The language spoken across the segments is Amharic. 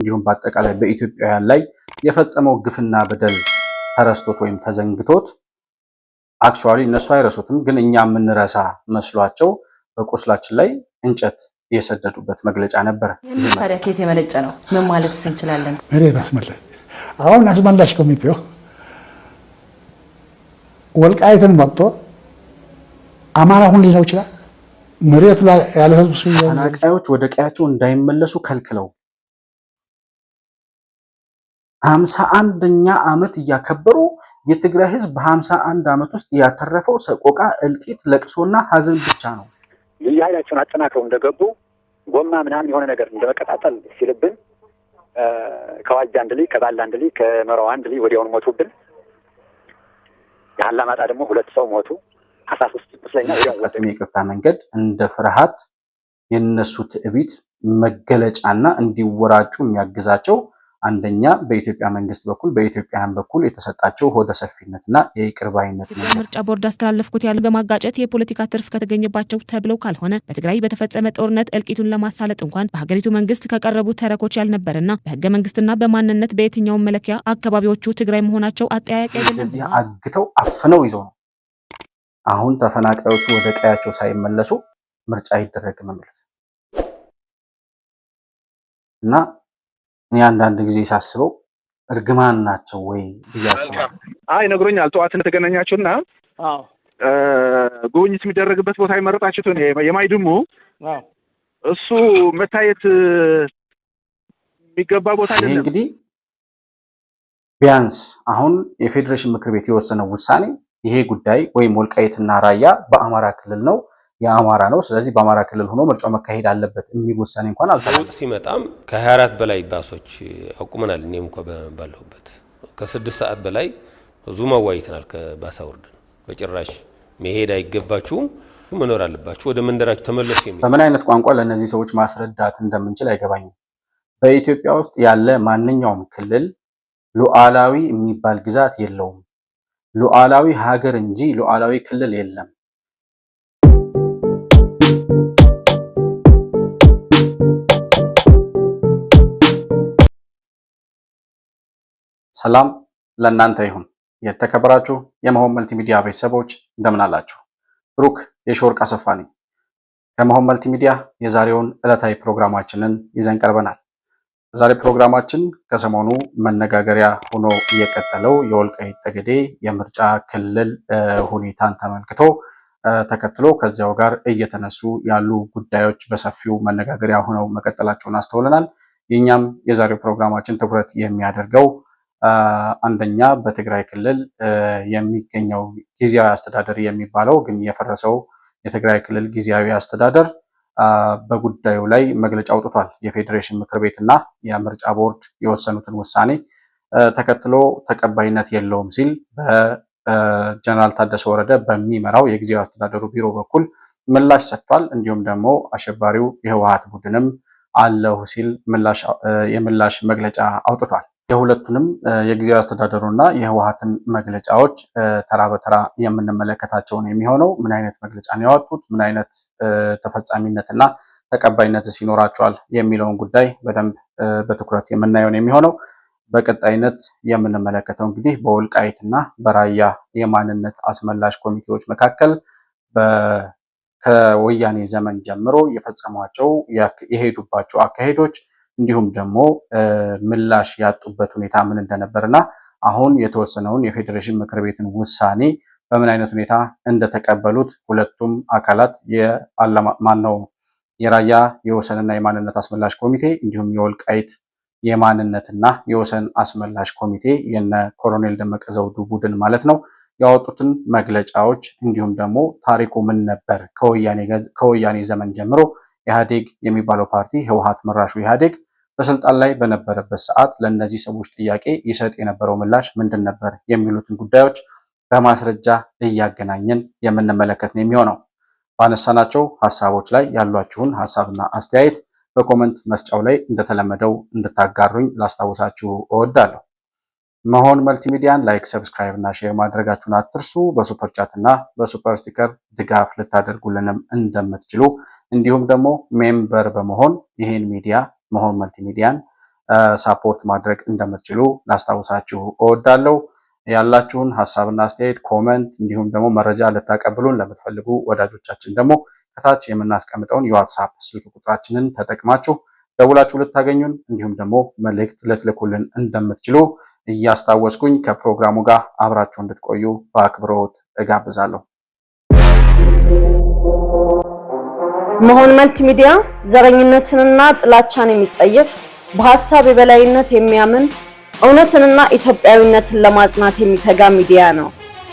እንዲሁም በአጠቃላይ በኢትዮጵያውያን ላይ የፈጸመው ግፍና በደል ተረስቶት ወይም ተዘንግቶት አክቹዋሊ እነሱ አይረሱትም፣ ግን እኛ የምንረሳ መስሏቸው በቁስላችን ላይ እንጨት የሰደዱበት መግለጫ ነበር። ታዲያ ከየት የመነጨ ነው? ምን ማለት እንችላለን? መሬት አስመላሽ አሁን አስመላሽ ኮሚቴው ወልቃይትን መጥቶ አማራ ሁሉ ሊለው ይችላል። መሬቱ ላይ ያለ ህዝብ ተፈናቃዮች ወደ ቀያቸው እንዳይመለሱ ከልክለው 51ኛ ዓመት እያከበሩ የትግራይ ህዝብ በ51 ዓመት ውስጥ ያተረፈው ሰቆቃ፣ እልቂት፣ ለቅሶና ሀዘን ብቻ ነው። ልዩ ኃይላቸውን አጠናክረው እንደገቡ ጎማ ምናምን የሆነ ነገር እንደመቀጣጠል ሲልብን ከዋጅ አንድ ልጅ ከባላ አንድ ልጅ ከመራው አንድ ልጅ ወዲያውኑ ሞቱብን። የአላማጣ ደግሞ 2 ሰው ሞቱ። 13 ቁስለኛ ወዲያው ይቅርታ መንገድ እንደ ፍርሃት የነሱ ትዕቢት መገለጫና እንዲወራጩ የሚያግዛቸው አንደኛ በኢትዮጵያ መንግስት በኩል በኢትዮጵያን በኩል የተሰጣቸው ሆደ ሰፊነትና የይቅር ባይነት ነው። ምርጫ ቦርድ አስተላለፍኩት ያሉ በማጋጨት የፖለቲካ ትርፍ ከተገኘባቸው ተብለው ካልሆነ በትግራይ በተፈጸመ ጦርነት እልቂቱን ለማሳለጥ እንኳን በሀገሪቱ መንግስት ከቀረቡ ተረኮች ያልነበረና በህገ መንግስትና በማንነት በየትኛው መለኪያ አካባቢዎቹ ትግራይ መሆናቸው አጠያያቂ አይደለም። እዚህ አግተው አፍነው ይዘው ነው አሁን ተፈናቃዮቹ ወደ ቀያቸው ሳይመለሱ ምርጫ ይደረግ ማለት እና እኔ አንዳንድ ጊዜ ሳስበው እርግማን ናቸው ወይ ብያስባለሁ። አይ ነግሮኛል። ጠዋት እንደተገናኛችሁና ጉብኝት የሚደረግበት ቦታ የመረጣችሁት የማይድሙ እሱ መታየት የሚገባ ቦታ አይደለም። እንግዲህ ቢያንስ አሁን የፌዴሬሽን ምክር ቤት የወሰነው ውሳኔ ይሄ ጉዳይ ወይም ወልቃይትና ራያ በአማራ ክልል ነው የአማራ ነው፣ ስለዚህ በአማራ ክልል ሆኖ ምርጫው መካሄድ አለበት የሚል ውሳኔ እንኳን አልተላለፈም። ሲመጣም ከ24 በላይ ባሶች አቁመናል። እኔም እንኳን ባለሁበት ከ6 ሰዓት በላይ ብዙ ማዋይተናል። ከባሳ ወርደን በጭራሽ መሄድ አይገባችሁም፣ መኖር አለባችሁ፣ ወደ መንደራችሁ ተመለሱ የሚል በምን አይነት ቋንቋ ለነዚህ ሰዎች ማስረዳት እንደምንችል አይገባኝም። በኢትዮጵያ ውስጥ ያለ ማንኛውም ክልል ሉዓላዊ የሚባል ግዛት የለውም። ሉዓላዊ ሀገር እንጂ ሉዓላዊ ክልል የለም። ሰላም ለእናንተ ይሁን። የተከበራችሁ የመሆን መልቲሚዲያ ቤተሰቦች እንደምን አላችሁ? ብሩክ የሾርቅ አሰፋ ነኝ። ከመሆን መልቲሚዲያ የዛሬውን ዕለታዊ ፕሮግራማችንን ይዘን ቀርበናል። በዛሬ ፕሮግራማችን ከሰሞኑ መነጋገሪያ ሆኖ እየቀጠለው የወልቃይት ጠገዴ የምርጫ ክልል ሁኔታን ተከትሎ ከዚያው ጋር እየተነሱ ያሉ ጉዳዮች በሰፊው መነጋገሪያ ሆነው መቀጠላቸውን አስተውለናል። የኛም የዛሬው ፕሮግራማችን ትኩረት የሚያደርገው አንደኛ በትግራይ ክልል የሚገኘው ጊዜያዊ አስተዳደር የሚባለው ግን የፈረሰው የትግራይ ክልል ጊዜያዊ አስተዳደር በጉዳዩ ላይ መግለጫ አውጥቷል። የፌዴሬሽን ምክር ቤትና የምርጫ ቦርድ የወሰኑትን ውሳኔ ተከትሎ ተቀባይነት የለውም ሲል በጀነራል ታደሰ ወረደ በሚመራው የጊዜያዊ አስተዳደሩ ቢሮ በኩል ምላሽ ሰጥቷል። እንዲሁም ደግሞ አሸባሪው የህወሓት ቡድንም አለሁ ሲል የምላሽ መግለጫ አውጥቷል። የሁለቱንም የጊዜያዊ አስተዳደሩና የህወሓትን መግለጫዎች ተራ በተራ የምንመለከታቸው ነው የሚሆነው። ምን አይነት መግለጫ ነው ያወጡት፣ ምን አይነት ተፈጻሚነትና ተቀባይነትስ ይኖራቸዋል የሚለውን ጉዳይ በደንብ በትኩረት የምናየው ነው የሚሆነው። በቀጣይነት የምንመለከተው እንግዲህ በወልቃይትና በራያ የማንነት አስመላሽ ኮሚቴዎች መካከል ከወያኔ ዘመን ጀምሮ የፈጸሟቸው የሄዱባቸው አካሄዶች እንዲሁም ደግሞ ምላሽ ያጡበት ሁኔታ ምን እንደነበርና አሁን የተወሰነውን የፌዴሬሽን ምክር ቤትን ውሳኔ በምን አይነት ሁኔታ እንደተቀበሉት ሁለቱም አካላት የራያ የወሰንና የማንነት አስመላሽ ኮሚቴ እንዲሁም የወልቃይት የማንነትና የወሰን አስመላሽ ኮሚቴ የነ ኮሎኔል ደመቀ ዘውዱ ቡድን ማለት ነው ያወጡትን መግለጫዎች እንዲሁም ደግሞ ታሪኩ ምን ነበር ከወያኔ ዘመን ጀምሮ ኢህአዴግ የሚባለው ፓርቲ ህወሓት መራሹ ኢህአዴግ በስልጣን ላይ በነበረበት ሰዓት ለእነዚህ ሰዎች ጥያቄ ይሰጥ የነበረው ምላሽ ምንድን ነበር የሚሉትን ጉዳዮች በማስረጃ እያገናኘን የምንመለከት ነው የሚሆነው። ባነሳናቸው ሀሳቦች ላይ ያሏችሁን ሀሳብና አስተያየት በኮመንት መስጫው ላይ እንደተለመደው እንድታጋሩኝ ላስታውሳችሁ እወዳለሁ። መሆን መልቲሚዲያን ላይክ፣ ሰብስክራይብ እና ሼር ማድረጋችሁን አትርሱ። በሱፐር ቻት እና በሱፐር ስቲከር ድጋፍ ልታደርጉልንም እንደምትችሉ እንዲሁም ደግሞ ሜምበር በመሆን ይህን ሚዲያ መሆን መልቲሚዲያን ሳፖርት ማድረግ እንደምትችሉ ላስታውሳችሁ እወዳለሁ። ያላችሁን ሐሳብና አስተያየት ኮመንት፣ እንዲሁም ደግሞ መረጃ ልታቀብሉን ለምትፈልጉ ወዳጆቻችን ደግሞ ከታች የምናስቀምጠውን የዋትስአፕ ስልክ ቁጥራችንን ተጠቅማችሁ ደውላችሁ ልታገኙን እንዲሁም ደግሞ መልእክት ልትልኩልን እንደምትችሉ እያስታወስኩኝ ከፕሮግራሙ ጋር አብራችሁ እንድትቆዩ በአክብሮት እጋብዛለሁ። መሆን መልቲሚዲያ ዘረኝነትንና ጥላቻን የሚጸየፍ በሐሳብ የበላይነት የሚያምን እውነትንና ኢትዮጵያዊነትን ለማጽናት የሚተጋ ሚዲያ ነው።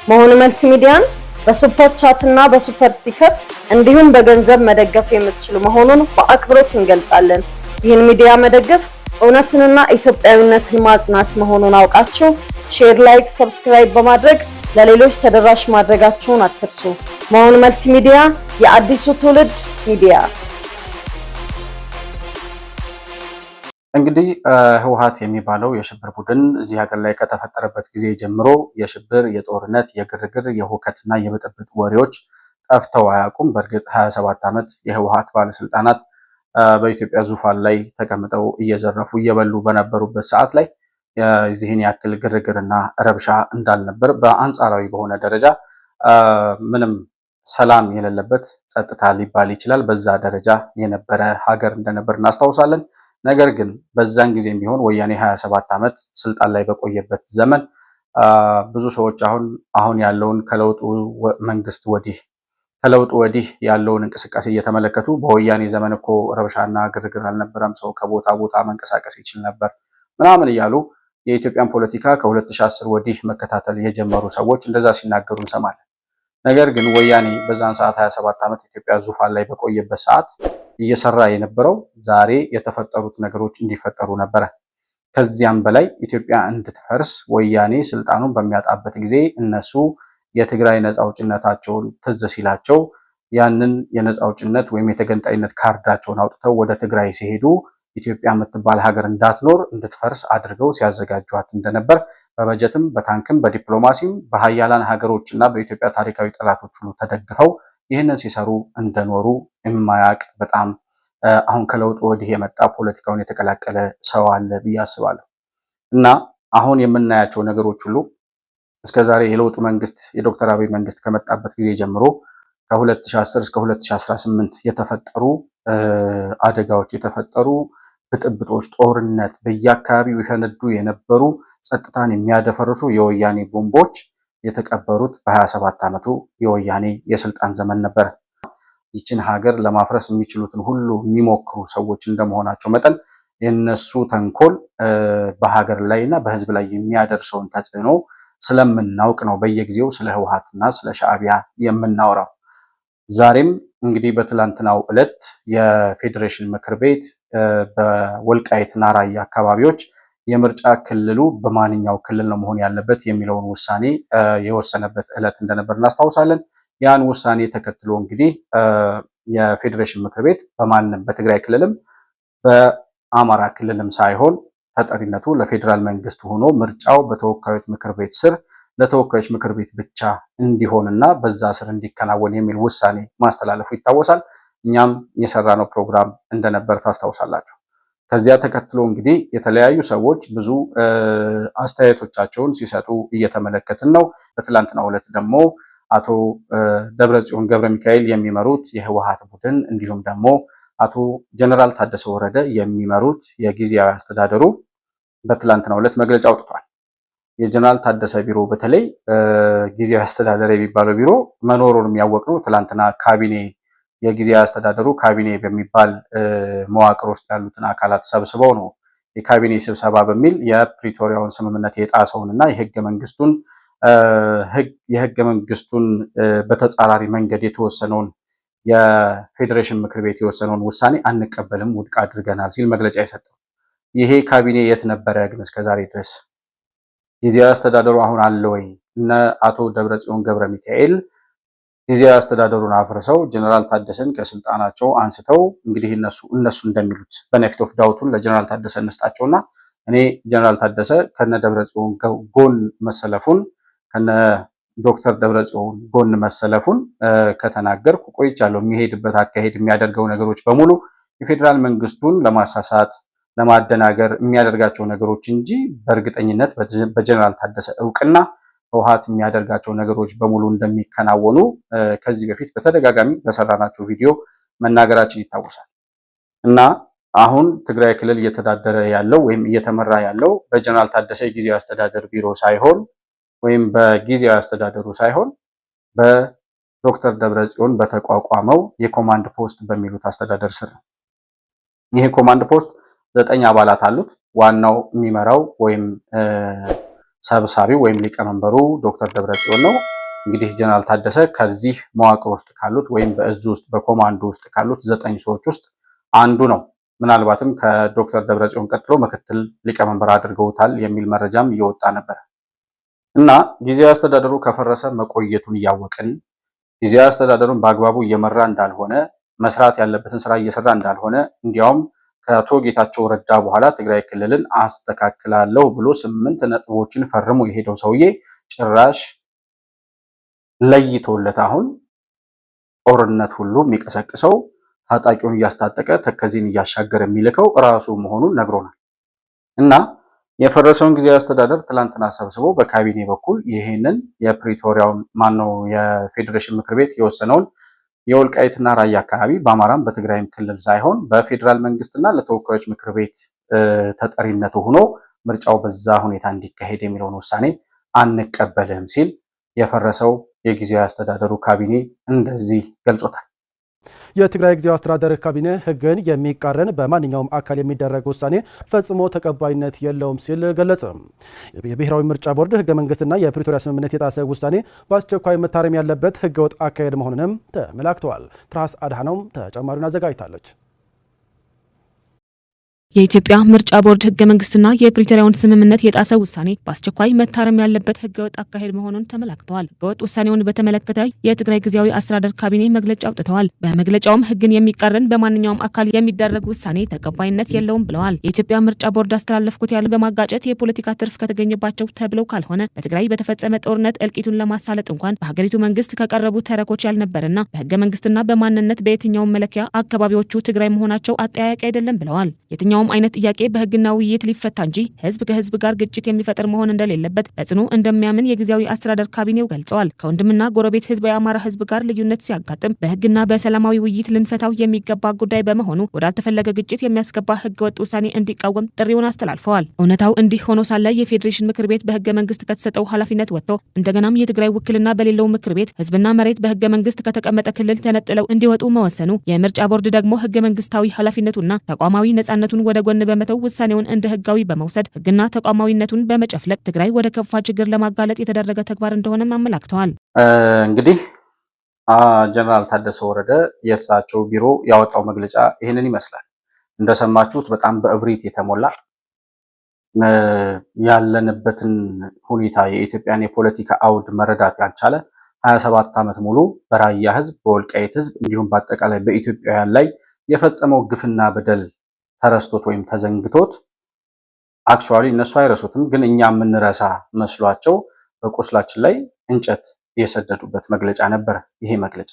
መሆን መልቲሚዲያን በሱፐር ቻት እና በሱፐር ስቲከር እንዲሁም በገንዘብ መደገፍ የምትችሉ መሆኑን በአክብሮት እንገልጻለን። ይህን ሚዲያ መደገፍ እውነትንና ኢትዮጵያዊነትን ማጽናት መሆኑን አውቃችሁ ሼር፣ ላይክ፣ ሰብስክራይብ በማድረግ ለሌሎች ተደራሽ ማድረጋችሁን አትርሱ። መሆን መልቲሚዲያ የአዲሱ ትውልድ ሚዲያ። እንግዲህ ህወሓት የሚባለው የሽብር ቡድን እዚህ ሀገር ላይ ከተፈጠረበት ጊዜ ጀምሮ የሽብር፣ የጦርነት፣ የግርግር፣ የሁከትና የብጥብጥ ወሬዎች ጠፍተው አያውቁም። በእርግጥ 27 ዓመት የህወሓት ባለስልጣናት በኢትዮጵያ ዙፋን ላይ ተቀምጠው እየዘረፉ እየበሉ በነበሩበት ሰዓት ላይ የዚህን ያክል ግርግርና ረብሻ እንዳልነበር፣ በአንጻራዊ በሆነ ደረጃ ምንም ሰላም የሌለበት ጸጥታ ሊባል ይችላል፣ በዛ ደረጃ የነበረ ሀገር እንደነበር እናስታውሳለን። ነገር ግን በዛን ጊዜም ቢሆን ወያኔ 27 ዓመት ስልጣን ላይ በቆየበት ዘመን ብዙ ሰዎች አሁን ያለውን ከለውጡ ወዲህ ያለውን እንቅስቃሴ እየተመለከቱ በወያኔ ዘመን እኮ ረብሻና ግርግር አልነበረም፣ ሰው ከቦታ ቦታ መንቀሳቀስ ይችል ነበር ምናምን እያሉ የኢትዮጵያን ፖለቲካ ከ2010 ወዲህ መከታተል የጀመሩ ሰዎች እንደዛ ሲናገሩ እንሰማለን። ነገር ግን ወያኔ በዛን ሰዓት 27 ዓመት ኢትዮጵያ ዙፋን ላይ በቆየበት ሰዓት እየሰራ የነበረው ዛሬ የተፈጠሩት ነገሮች እንዲፈጠሩ ነበረ። ከዚያም በላይ ኢትዮጵያ እንድትፈርስ ወያኔ ስልጣኑን በሚያጣበት ጊዜ እነሱ የትግራይ ነፃ አውጭነታቸውን ትዝ ሲላቸው ያንን የነፃ አውጭነት ወይም የተገንጣይነት ካርዳቸውን አውጥተው ወደ ትግራይ ሲሄዱ ኢትዮጵያ የምትባል ሀገር እንዳትኖር እንድትፈርስ አድርገው ሲያዘጋጇት እንደነበር በበጀትም በታንክም በዲፕሎማሲም በሀያላን ሀገሮች እና በኢትዮጵያ ታሪካዊ ጠላቶች ሁሉ ተደግፈው ይህንን ሲሰሩ እንደኖሩ የማያውቅ በጣም አሁን ከለውጥ ወዲህ የመጣ ፖለቲካውን የተቀላቀለ ሰው አለ ብዬ አስባለሁ። እና አሁን የምናያቸው ነገሮች ሁሉ እስከዛሬ የለውጡ መንግስት የዶክተር አብይ መንግስት ከመጣበት ጊዜ ጀምሮ ከ2010 እስከ 2018 የተፈጠሩ አደጋዎች፣ የተፈጠሩ ብጥብጦች፣ ጦርነት፣ በየአካባቢው የፈነዱ የነበሩ ጸጥታን የሚያደፈርሱ የወያኔ ቦምቦች የተቀበሩት በ27 ዓመቱ የወያኔ የስልጣን ዘመን ነበር። ይችን ሀገር ለማፍረስ የሚችሉትን ሁሉ የሚሞክሩ ሰዎች እንደመሆናቸው መጠን የነሱ ተንኮል በሀገር ላይ እና በህዝብ ላይ የሚያደርሰውን ተጽዕኖ ስለምናውቅ ነው በየጊዜው ስለ ህወሓትና ስለ ሻዕቢያ የምናወራው። ዛሬም እንግዲህ በትላንትናው ዕለት የፌዴሬሽን ምክር ቤት በወልቃይትና ራያ አካባቢዎች የምርጫ ክልሉ በማንኛው ክልል ነው መሆን ያለበት የሚለውን ውሳኔ የወሰነበት ዕለት እንደነበር እናስታውሳለን። ያን ውሳኔ ተከትሎ እንግዲህ የፌዴሬሽን ምክር ቤት በማንም በትግራይ ክልልም በአማራ ክልልም ሳይሆን ተጠሪነቱ ለፌዴራል መንግስት ሆኖ ምርጫው በተወካዮች ምክር ቤት ስር ለተወካዮች ምክር ቤት ብቻ እንዲሆንና በዛ ስር እንዲከናወን የሚል ውሳኔ ማስተላለፉ ይታወሳል። እኛም የሰራነው ፕሮግራም እንደነበር ታስታውሳላችሁ። ከዚያ ተከትሎ እንግዲህ የተለያዩ ሰዎች ብዙ አስተያየቶቻቸውን ሲሰጡ እየተመለከትን ነው። በትላንትናው ዕለት ደግሞ አቶ ደብረጽዮን ገብረ ሚካኤል የሚመሩት የህወሓት ቡድን እንዲሁም ደግሞ አቶ ጀነራል ታደሰ ወረደ የሚመሩት የጊዜያዊ አስተዳደሩ በትላንትናው ዕለት መግለጫ አውጥቷል። የጀነራል ታደሰ ቢሮ በተለይ ጊዜያዊ አስተዳደር የሚባለው ቢሮ መኖሩን የሚያወቅነው ትላንትና ካቢኔ የጊዜያዊ አስተዳደሩ ካቢኔ በሚባል መዋቅር ውስጥ ያሉትን አካላት ሰብስበው ነው የካቢኔ ስብሰባ በሚል የፕሪቶሪያውን ስምምነት የጣሰውንና የህገ መንግስቱን በተጻራሪ መንገድ የተወሰነውን የፌዴሬሽን ምክር ቤት የወሰነውን ውሳኔ አንቀበልም፣ ውድቅ አድርገናል ሲል መግለጫ የሰጠው ይሄ ካቢኔ የት ነበረ ግን እስከዛሬ ድረስ? ጊዜያዊ አስተዳደሩ አሁን አለ ወይ? እነ አቶ ደብረጽዮን ገብረ ሚካኤል ጊዜያዊ አስተዳደሩን አፍርሰው ጀነራል ታደሰን ከስልጣናቸው አንስተው እንግዲህ እነሱ እንደሚሉት በነፊት ኦፍ ዳውቱን ለጀነራል ታደሰ እንስጣቸውና እኔ ጀነራል ታደሰ ከነ ደብረጽዮን ጎን መሰለፉን ከነ ዶክተር ደብረጽዮን ጎን መሰለፉን ከተናገርኩ ቆይቻለሁ። የሚሄድበት አካሄድ የሚያደርገው ነገሮች በሙሉ የፌዴራል መንግስቱን ለማሳሳት ለማደናገር የሚያደርጋቸው ነገሮች እንጂ በእርግጠኝነት በጀነራል ታደሰ እውቅና ህወሓት የሚያደርጋቸው ነገሮች በሙሉ እንደሚከናወኑ ከዚህ በፊት በተደጋጋሚ በሰራናቸው ቪዲዮ መናገራችን ይታወሳል። እና አሁን ትግራይ ክልል እየተዳደረ ያለው ወይም እየተመራ ያለው በጀነራል ታደሰ የጊዜያዊ አስተዳደር ቢሮ ሳይሆን ወይም በጊዜያዊ አስተዳደሩ ሳይሆን በዶክተር ደብረጽዮን በተቋቋመው የኮማንድ ፖስት በሚሉት አስተዳደር ስር ነው። ይሄ ኮማንድ ፖስት 9 አባላት አሉት። ዋናው የሚመራው ወይም ሰብሳቢው ወይም ሊቀመንበሩ ዶክተር ደብረጽዮን ነው። እንግዲህ ጀነራል ታደሰ ከዚህ መዋቅር ውስጥ ካሉት ወይም በእዙ ውስጥ በኮማንዶ ውስጥ ካሉት 9 ሰዎች ውስጥ አንዱ ነው። ምናልባትም ከዶክተር ደብረጽዮን ቀጥሎ ምክትል ሊቀመንበር አድርገውታል የሚል መረጃም እየወጣ ነበር እና ጊዜያዊ አስተዳደሩ ከፈረሰ መቆየቱን እያወቅን ጊዜያዊ አስተዳደሩን በአግባቡ እየመራ እንዳልሆነ መስራት ያለበትን ስራ እየሰራ እንዳልሆነ እንዲያውም ከአቶ ጌታቸው ረዳ በኋላ ትግራይ ክልልን አስተካክላለሁ ብሎ 8 ነጥቦችን ፈርሞ የሄደው ሰውዬ ጭራሽ ለይቶለት አሁን ጦርነት ሁሉ የሚቀሰቅሰው ታጣቂውን እያስታጠቀ ተከዚን እያሻገረ የሚልከው ራሱ መሆኑን ነግሮናል። እና የፈረሰውን ጊዜያዊ አስተዳደር ትላንትና ሰብስበው በካቢኔ በኩል ይሄንን የፕሪቶሪያውን የፌዴሬሽን ምክር ቤት የወሰነውን የወልቃይትና ራያ አካባቢ በአማራም በትግራይም ክልል ሳይሆን በፌዴራል መንግስትና ለተወካዮች ምክር ቤት ተጠሪነቱ ሆኖ ምርጫው በዛ ሁኔታ እንዲካሄድ የሚለውን ውሳኔ አንቀበልም ሲል የፈረሰው የጊዜያዊ አስተዳደሩ ካቢኔ እንደዚህ ገልጾታል። የትግራይ ጊዜያዊ አስተዳደር ካቢኔ ህግን የሚቃረን በማንኛውም አካል የሚደረግ ውሳኔ ፈጽሞ ተቀባይነት የለውም ሲል ገለጸ። የብሔራዊ ምርጫ ቦርድ ህገ መንግስትና የፕሪቶሪያ ስምምነት የጣሰ ውሳኔ በአስቸኳይ መታረም ያለበት ህገወጥ አካሄድ መሆኑንም ተመላክቷል። ትራስ አድሃኖም ተጨማሪውን አዘጋጅታለች። የኢትዮጵያ ምርጫ ቦርድ ህገ መንግስትና የፕሪቶሪያውን ስምምነት የጣሰ ውሳኔ በአስቸኳይ መታረም ያለበት ህገወጥ አካሄድ መሆኑን ተመላክተዋል። ህገወጥ ውሳኔውን በተመለከተ የትግራይ ጊዜያዊ አስተዳደር ካቢኔ መግለጫ አውጥተዋል። በመግለጫውም ህግን የሚቃረን በማንኛውም አካል የሚደረግ ውሳኔ ተቀባይነት የለውም ብለዋል። የኢትዮጵያ ምርጫ ቦርድ አስተላለፍኩት ያሉ በማጋጨት የፖለቲካ ትርፍ ከተገኘባቸው ተብለው ካልሆነ በትግራይ በተፈጸመ ጦርነት እልቂቱን ለማሳለጥ እንኳን በሀገሪቱ መንግስት ከቀረቡ ተረኮች ያልነበረና በህገ መንግስትና በማንነት በየትኛውም መለኪያ አካባቢዎቹ ትግራይ መሆናቸው አጠያያቂ አይደለም ብለዋል። የትኛውም አይነት ጥያቄ በህግና ውይይት ሊፈታ እንጂ ህዝብ ከህዝብ ጋር ግጭት የሚፈጥር መሆን እንደሌለበት በጽኑ እንደሚያምን የጊዜያዊ አስተዳደር ካቢኔው ገልጸዋል። ከወንድምና ጎረቤት ህዝብ የአማራ ህዝብ ጋር ልዩነት ሲያጋጥም በህግና በሰላማዊ ውይይት ልንፈታው የሚገባ ጉዳይ በመሆኑ ወዳልተፈለገ ግጭት የሚያስገባ ህገወጥ ውሳኔ እንዲቃወም ጥሪውን አስተላልፈዋል። እውነታው እንዲህ ሆኖ ሳለ የፌዴሬሽን ምክር ቤት በህገ መንግስት ከተሰጠው ኃላፊነት ወጥቶ እንደገናም የትግራይ ውክልና በሌለው ምክር ቤት ህዝብና መሬት በህገ መንግስት ከተቀመጠ ክልል ተነጥለው እንዲወጡ መወሰኑ፣ የምርጫ ቦርድ ደግሞ ህገ መንግስታዊ ኃላፊነቱና ተቋማዊ ነጻነቱን ወደ ጎን በመተው ውሳኔውን እንደ ህጋዊ በመውሰድ ህግና ተቋማዊነቱን በመጨፍለቅ ትግራይ ወደ ከፋ ችግር ለማጋለጥ የተደረገ ተግባር እንደሆነም አመላክተዋል። እንግዲህ ጀነራል ታደሰ ወረደ የእሳቸው ቢሮ ያወጣው መግለጫ ይህንን ይመስላል። እንደሰማችሁት በጣም በእብሪት የተሞላ ያለንበትን ሁኔታ የኢትዮጵያን የፖለቲካ አውድ መረዳት ያልቻለ 27 ዓመት ሙሉ በራያ ህዝብ፣ በወልቃይት ህዝብ እንዲሁም በአጠቃላይ በኢትዮጵያውያን ላይ የፈጸመው ግፍና በደል ተረስቶት ወይም ተዘንግቶት አክቹአሊ እነሱ አይረሱትም፣ ግን እኛ የምንረሳ መስሏቸው በቁስላችን ላይ እንጨት የሰደዱበት መግለጫ ነበር። ይሄ መግለጫ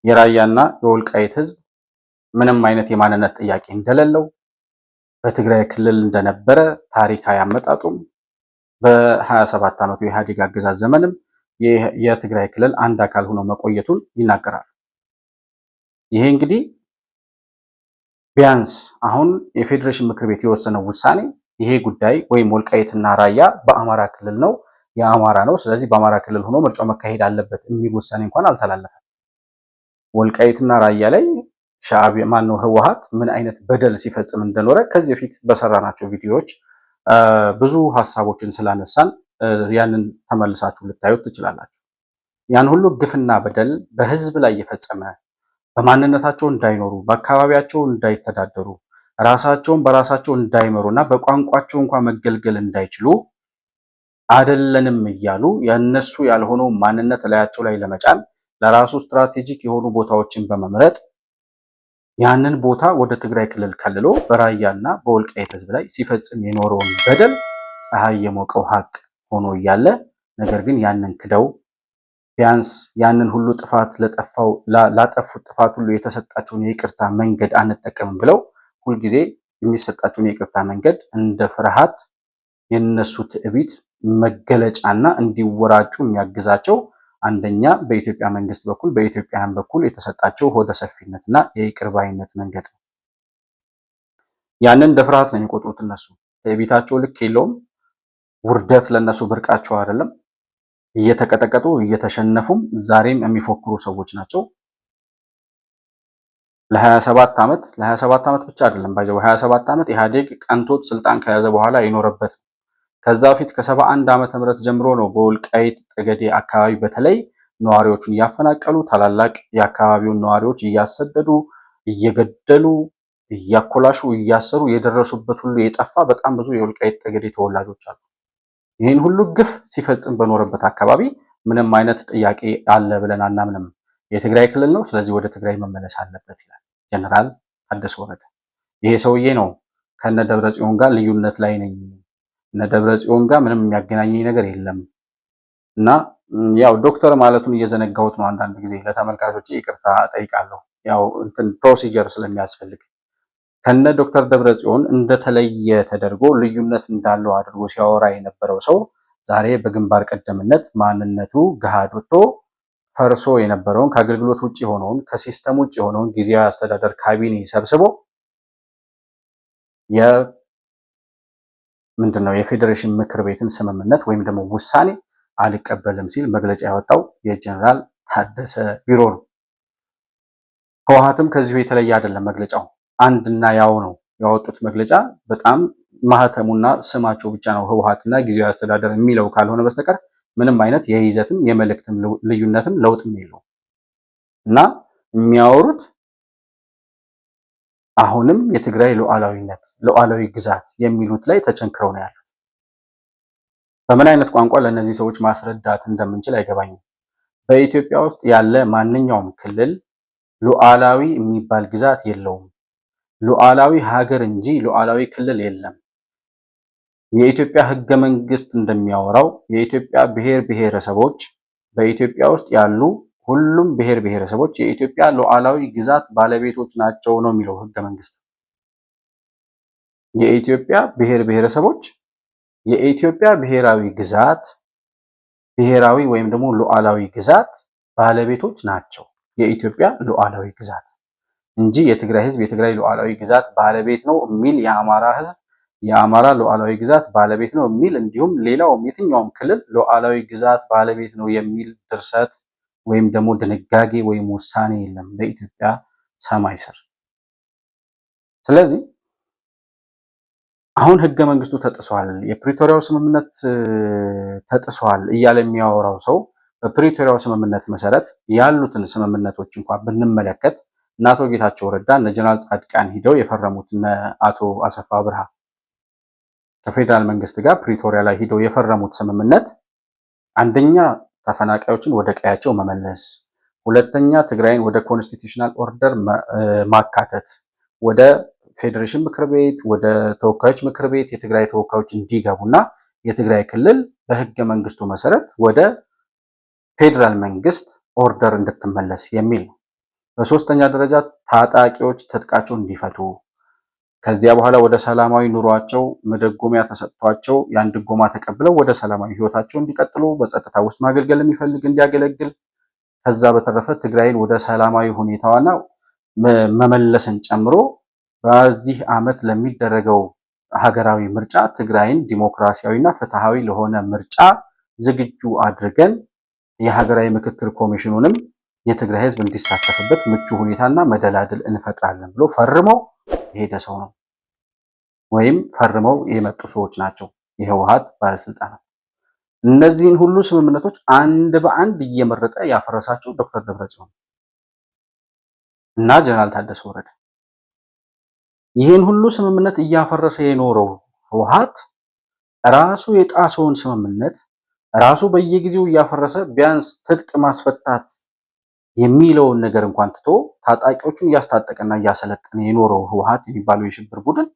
የራያና የወልቃይት ህዝብ ምንም አይነት የማንነት ጥያቄ እንደሌለው በትግራይ ክልል እንደነበረ ታሪካዊ አመጣጡም በ27 ዓመቱ የኢህአዴግ አገዛዝ ዘመንም የትግራይ ክልል አንድ አካል ሆኖ መቆየቱን ይናገራል። ይሄ እንግዲህ ቢያንስ አሁን የፌዴሬሽን ምክር ቤት የወሰነው ውሳኔ ይሄ ጉዳይ ወይም ወልቃይትና ራያ በአማራ ክልል ነው፣ የአማራ ነው፣ ስለዚህ በአማራ ክልል ሆኖ ምርጫው መካሄድ አለበት የሚል ውሳኔ እንኳን አልተላለፈም። ወልቃይትና ራያ ላይ ሻዕቢያ ህወሓት ምን አይነት በደል ሲፈጽም እንደኖረ ከዚህ በፊት በሰራናቸው ቪዲዮዎች ብዙ ሀሳቦችን ስላነሳን ያንን ተመልሳችሁ ልታዩት ትችላላችሁ። ያን ሁሉ ግፍና በደል በህዝብ ላይ የፈጸመ በማንነታቸው እንዳይኖሩ፣ በአካባቢያቸው እንዳይተዳደሩ፣ ራሳቸውን በራሳቸው እንዳይመሩና በቋንቋቸው እንኳን መገልገል እንዳይችሉ አይደለንም እያሉ የነሱ ያልሆነው ማንነት ላያቸው ላይ ለመጫን ለራሱ ስትራቴጂክ የሆኑ ቦታዎችን በመምረጥ ያንን ቦታ ወደ ትግራይ ክልል ከልሎ በራያና በወልቃይት ህዝብ ላይ ሲፈጽም የኖረውን በደል ፀሐይ የሞቀው ሀቅ ሆኖ እያለ ነገር ግን ያንን ክደው ቢያንስ ያንን ሁሉ ጥፋት ላጠፉት ጥፋት ሁሉ የተሰጣቸውን የይቅርታ መንገድ አንጠቀምም ብለው ሁልጊዜ የሚሰጣቸውን የይቅርታ መንገድ እንደ ፍርሃት የነሱ ትዕቢት መገለጫና እንዲወራጩ የሚያግዛቸው አንደኛ በኢትዮጵያ መንግስት በኩል በኢትዮጵያውያን በኩል የተሰጣቸው ሆደ ሰፊነትና የይቅር ባይነት መንገድ ነው። ያንን እንደ ፍርሃት ነው የሚቆጥሩት እነሱ። ትዕቢታቸው ልክ የለውም። ውርደት ለነሱ ብርቃቸው አይደለም። እየተቀጠቀጡ እየተሸነፉም ዛሬም የሚፎክሩ ሰዎች ናቸው። ለ27 ዓመት ብቻ አይደለም ባይዘው 27 ዓመት ኢህአዴግ ቀንቶት ስልጣን ከያዘ በኋላ የኖረበት ነው። ከዛ በፊት ከ71 ዓመተ ምህረት ጀምሮ ነው በወልቃይት ጠገዴ አካባቢ በተለይ ነዋሪዎቹን እያፈናቀሉ ታላላቅ የአካባቢውን ነዋሪዎች እያሰደዱ እየገደሉ እያኮላሹ እያሰሩ የደረሱበት ሁሉ የጠፋ በጣም ብዙ የወልቃይት ጠገዴ ተወላጆች አሉ። ይህን ሁሉ ግፍ ሲፈጽም በኖረበት አካባቢ ምንም አይነት ጥያቄ አለ ብለን አናምንም። የትግራይ ክልል ነው፣ ስለዚህ ወደ ትግራይ መመለስ አለበት ይላል ጀነራል ታደሰ ወረደ። ይሄ ሰውዬ ነው ከነ ደብረጽዮን ጋር ልዩነት ላይ ነኝ፣ እነ ደብረጽዮን ጋር ምንም የሚያገናኘኝ ነገር የለም እና ያው ዶክተር ማለቱን እየዘነጋሁት ነው። አንዳንድ ጊዜ ለተመልካቾች ይቅርታ ጠይቃለሁ፣ ያው እንትን ፕሮሲጀር ስለሚያስፈልግ ከነ ዶክተር ደብረጽዮን እንደተለየ ተደርጎ ልዩነት እንዳለው አድርጎ ሲያወራ የነበረው ሰው ዛሬ በግንባር ቀደምነት ማንነቱ ገሃድ ወጥቶ ፈርሶ የነበረውን ከአገልግሎት ውጭ የሆነውን ከሲስተም ውጭ የሆነውን ጊዜያዊ አስተዳደር ካቢኔ ሰብስቦ ምንድነው የፌዴሬሽን ምክር ቤትን ስምምነት ወይም ደግሞ ውሳኔ አልቀበልም ሲል መግለጫ ያወጣው የጀነራል ታደሰ ቢሮ ነው። ህወሓትም ከዚሁ የተለየ አይደለም። መግለጫው አንድና ያው ነው። ያወጡት መግለጫ በጣም ማህተሙና ስማቸው ብቻ ነው ህወሓትና ጊዜያዊ አስተዳደር የሚለው ካልሆነ በስተቀር ምንም አይነት የይዘትም የመልእክትም ልዩነትም ለውጥም የለውም እና የሚያወሩት አሁንም የትግራይ ሉዓላዊነት ሉዓላዊ ግዛት የሚሉት ላይ ተቸንክረው ነው ያሉት። በምን አይነት ቋንቋ ለእነዚህ ሰዎች ማስረዳት እንደምንችል አይገባኝም። በኢትዮጵያ ውስጥ ያለ ማንኛውም ክልል ሉዓላዊ የሚባል ግዛት የለውም። ሉዓላዊ ሀገር እንጂ ሉዓላዊ ክልል የለም። የኢትዮጵያ ህገ መንግስት እንደሚያወራው የኢትዮጵያ ብሔር ብሔረሰቦች በኢትዮጵያ ውስጥ ያሉ ሁሉም ብሔር ብሔረሰቦች የኢትዮጵያ ሉዓላዊ ግዛት ባለቤቶች ናቸው ነው የሚለው ህገ መንግስት። የኢትዮጵያ ብሔር ብሔረሰቦች የኢትዮጵያ ብሔራዊ ግዛት ብሔራዊ ወይም ደግሞ ሉዓላዊ ግዛት ባለቤቶች ናቸው። የኢትዮጵያ ሉዓላዊ ግዛት እንጂ የትግራይ ህዝብ የትግራይ ሉዓላዊ ግዛት ባለቤት ነው የሚል የአማራ ህዝብ የአማራ ሉዓላዊ ግዛት ባለቤት ነው የሚል እንዲሁም ሌላውም የትኛውም ክልል ሉዓላዊ ግዛት ባለቤት ነው የሚል ድርሰት ወይም ደግሞ ድንጋጌ ወይም ውሳኔ የለም በኢትዮጵያ ሰማይ ስር። ስለዚህ አሁን ህገ መንግስቱ ተጥሷል፣ የፕሪቶሪያው ስምምነት ተጥሷል እያለ የሚያወራው ሰው በፕሪቶሪያው ስምምነት መሰረት ያሉትን ስምምነቶች እንኳን ብንመለከት እነ አቶ ጌታቸው ረዳ እነ ጀነራል ጻድቃን ሂደው የፈረሙት እነ አቶ አሰፋ ብርሃ ከፌዴራል መንግስት ጋር ፕሪቶሪያ ላይ ሂደው የፈረሙት ስምምነት አንደኛ ተፈናቃዮችን ወደ ቀያቸው መመለስ፣ ሁለተኛ ትግራይን ወደ ኮንስቲቱሽናል ኦርደር ማካተት፣ ወደ ፌዴሬሽን ምክር ቤት ወደ ተወካዮች ምክር ቤት የትግራይ ተወካዮች እንዲገቡና የትግራይ ክልል በህገ መንግስቱ መሰረት ወደ ፌዴራል መንግስት ኦርደር እንድትመለስ የሚል ነው። በሶስተኛ ደረጃ ታጣቂዎች ትጥቃቸውን እንዲፈቱ ከዚያ በኋላ ወደ ሰላማዊ ኑሯቸው መደጎሚያ ተሰጥቷቸው ያን ድጎማ ተቀብለው ወደ ሰላማዊ ህይወታቸው እንዲቀጥሉ በጸጥታ ውስጥ ማገልገል የሚፈልግ እንዲያገለግል፣ ከዛ በተረፈ ትግራይን ወደ ሰላማዊ ሁኔታዋና መመለስን ጨምሮ በዚህ ዓመት ለሚደረገው ሀገራዊ ምርጫ ትግራይን ዲሞክራሲያዊና ፍትሃዊ ለሆነ ምርጫ ዝግጁ አድርገን የሀገራዊ ምክክር ኮሚሽኑንም የትግራይ ህዝብ እንዲሳተፍበት ምቹ ሁኔታና መደላድል እንፈጥራለን ብሎ ፈርመው የሄደ ሰው ነው፣ ወይም ፈርመው የመጡ ሰዎች ናቸው የህወሓት ባለስልጣናት። እነዚህን ሁሉ ስምምነቶች አንድ በአንድ እየመረጠ ያፈረሳቸው ዶክተር ደብረጽዮን እና ጀነራል ታደሰ ወረደ። ይህን ሁሉ ስምምነት እያፈረሰ የኖረው ህወሓት ራሱ የጣሰውን ስምምነት ራሱ በየጊዜው እያፈረሰ ቢያንስ ትጥቅ ማስፈታት የሚለውን ነገር እንኳን ትቶ ታጣቂዎቹን እያስታጠቀና እያሰለጠነ የኖረው ህወሓት የሚባለው የሽብር ቡድን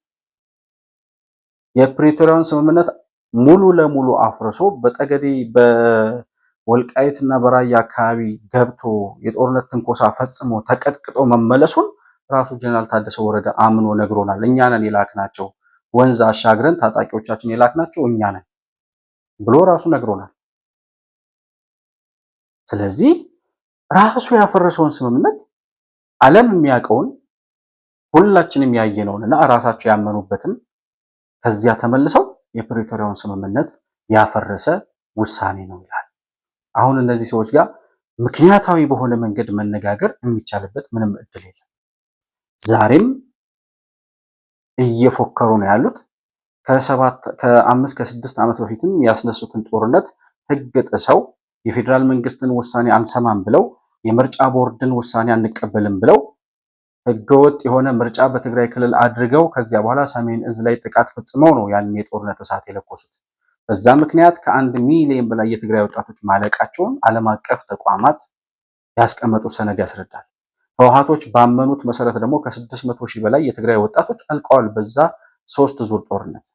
የፕሪቶሪያውን ስምምነት ሙሉ ለሙሉ አፍርሶ በጠገዴ በወልቃይትና በራያ አካባቢ ገብቶ የጦርነት ትንኮሳ ፈጽሞ ተቀጥቅጦ መመለሱን ራሱ ጀነራል ታደሰ ወረደ አምኖ ነግሮናል። እኛ ነን የላክናቸው፣ ወንዝ አሻግረን ታጣቂዎቻችን የላክናቸው እኛ ነን ብሎ ራሱ ነግሮናል። ስለዚህ ራሱ ያፈረሰውን ስምምነት ዓለም የሚያውቀውን ሁላችንም ያየነውንና ራሳቸው ያመኑበትን ከዚያ ተመልሰው የፕሪቶሪያውን ስምምነት ያፈረሰ ውሳኔ ነው ይላል። አሁን እነዚህ ሰዎች ጋር ምክንያታዊ በሆነ መንገድ መነጋገር የሚቻልበት ምንም እድል የለም። ዛሬም እየፎከሩ ነው ያሉት። ከ5 ከ6 ዓመት በፊትም ያስነሱትን ጦርነት ህግ ጥሰው የፌዴራል መንግስትን ውሳኔ አንሰማም ብለው የምርጫ ቦርድን ውሳኔ አንቀበልም ብለው ህገወጥ የሆነ ምርጫ በትግራይ ክልል አድርገው ከዚያ በኋላ ሰሜን እዝ ላይ ጥቃት ፈጽመው ነው ያንን የጦርነት እሳት የለኮሱት። በዛ ምክንያት ከ1 ሚሊዮን በላይ የትግራይ ወጣቶች ማለቃቸውን ዓለም አቀፍ ተቋማት ያስቀመጡት ሰነድ ያስረዳል። ህወሓቶች ባመኑት መሰረት ደግሞ ከ600 ሺህ በላይ የትግራይ ወጣቶች አልቀዋል በዛ 3 ዙር ጦርነት።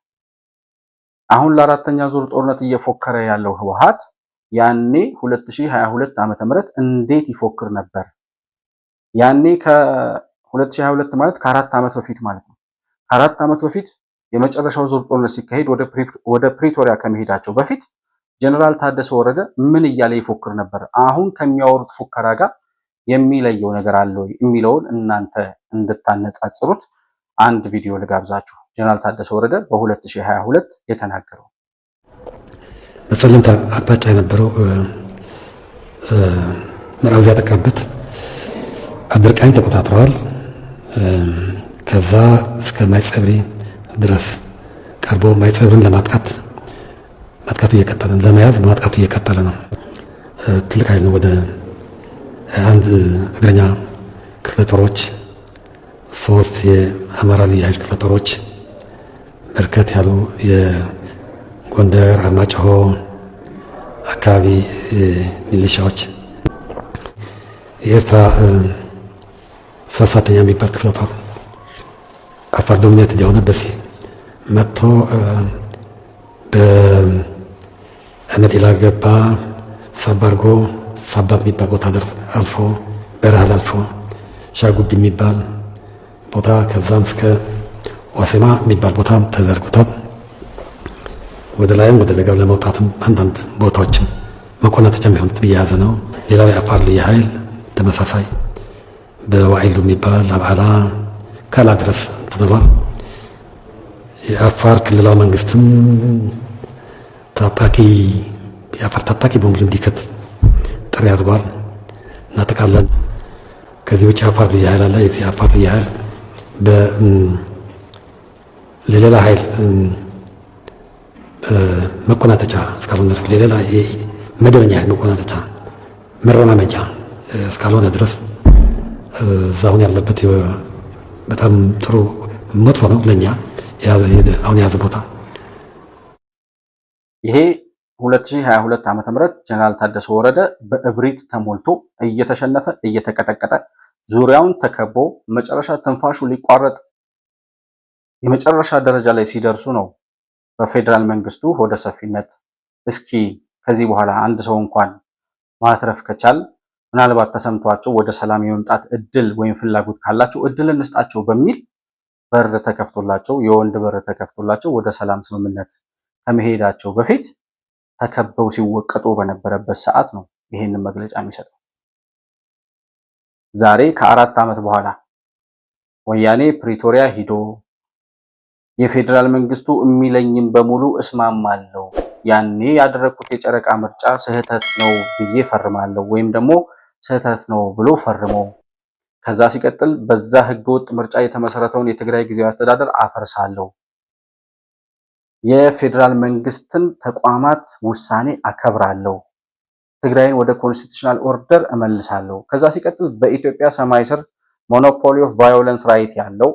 አሁን ለአራተኛ ዙር ጦርነት እየፎከረ ያለው ህወሓት ያኔ 2022 ዓመተ ምህረት እንዴት ይፎክር ነበር? ያኔ ከ2022 ማለት ከ4 ዓመት በፊት ማለት ነው። ከ4 ዓመት በፊት የመጨረሻው ዙር ጦርነት ሲካሄድ ወደ ፕሪቶሪያ ከመሄዳቸው በፊት ጀነራል ታደሰ ወረደ ምን እያለ ይፎክር ነበር? አሁን ከሚያወሩት ፉከራ ጋር የሚለየው ነገር አለ ወይ የሚለውን እናንተ እንድታነጻጽሩት አንድ ቪዲዮ ልጋብዛችሁ። ጀነራል ታደሰ ወረደ በ2022 የተናገረው በሰለምታ አቅጣጫ የነበረው ምዕራብ ያጠቃበት አድርቃኝ ተቆጣጥረዋል። ከዛ እስከ ማይጸብሪ ድረስ ቀርቦ ማይጸብርን ለማጥቃቱ እየቀጠለ ለመያዝ ማጥቃቱ እየቀጠለ ነው። ትልቅ ኃይል ነው። ወደ 21 እግረኛ ክፍለ ጦሮች፣ 3 የአማራ ልዩ ኃይል ክፍለ ጦሮች፣ በርከት ያሉ የጎንደር አርማጭሆ አካባቢ ሚሊሻዎች፣ የኤርትራ 7ኛ የሚባል ክፍለ ጦር አፋር ዶሚኔትድ የሆነ በዚህ መጥቶ በመዲላ ገባ፣ ሳባርጎ ሳባ የሚባል ቦታ አልፎ በረሃል አልፎ ሻጉቢ የሚባል ቦታ ከዛም እስከ ዋሴማ የሚባል ቦታ ተዘርግቷል። ወደ ላይም ወደ ደጋው ለመውጣትም አንዳንድ ቦታዎችን መቆናጠጫ የሚሆኑት እየያዘ ነው። ሌላው የአፋር ልዩ ኃይል ተመሳሳይ በዋይሉ የሚባል አብዓላ ካላ ድረስ ተደርጓል። የአፋር ክልላዊ መንግስትም የአፋር ታጣቂ በሙሉ እንዲከት ጥሪ አድርጓል። እናጠቃለን። ከዚህ ውጭ አፋር ልዩ ኃይል አለ። የዚህ አፋር ልዩ ኃይል ለሌላ ኃይል መቆናጠጫ እስካልሆነ ድረስ ለሌላ መደበኛ ኃይል መቆናጠጫ መረማመጃ እስካልሆነ ድረስ አሁን ያለበት በጣም ጥሩ መጥፎ ነው ለኛ አሁን የያዘ ቦታ። ይሄ 2022 ዓመተ ምህረት ጀነራል ታደሰ ወረደ በእብሪት ተሞልቶ እየተሸነፈ እየተቀጠቀጠ ዙሪያውን ተከቦ መጨረሻ ትንፋሹ ሊቋረጥ የመጨረሻ ደረጃ ላይ ሲደርሱ ነው በፌዴራል መንግስቱ ሆደ ሰፊነት እስኪ ከዚህ በኋላ አንድ ሰው እንኳን ማትረፍ ከቻል ምናልባት ተሰምቷቸው ወደ ሰላም የመምጣት እድል ወይም ፍላጎት ካላቸው እድል እንስጣቸው በሚል በር ተከፍቶላቸው የወንድ በር ተከፍቶላቸው ወደ ሰላም ስምምነት ከመሄዳቸው በፊት ተከበው ሲወቀጡ በነበረበት ሰዓት ነው ይሄንን መግለጫ የሚሰጠው። ዛሬ ከ4 ዓመት በኋላ ወያኔ ፕሪቶሪያ ሂዶ የፌዴራል መንግስቱ የሚለኝም በሙሉ እስማማለሁ፣ ያኔ ያደረኩት የጨረቃ ምርጫ ስህተት ነው ብዬ ፈርማለሁ፣ ወይም ደግሞ ስህተት ነው ብሎ ፈርሞ ከዛ ሲቀጥል በዛ ህገወጥ ምርጫ የተመሰረተውን የትግራይ ጊዜያዊ አስተዳደር አፈርሳለሁ፣ የፌዴራል መንግስትን ተቋማት ውሳኔ አከብራለሁ፣ ትግራይን ወደ ኮንስቲቱሽናል ኦርደር እመልሳለሁ። ከዛ ሲቀጥል በኢትዮጵያ ሰማይ ስር ሞኖፖሊ ኦፍ ቫዮለንስ ራይት ያለው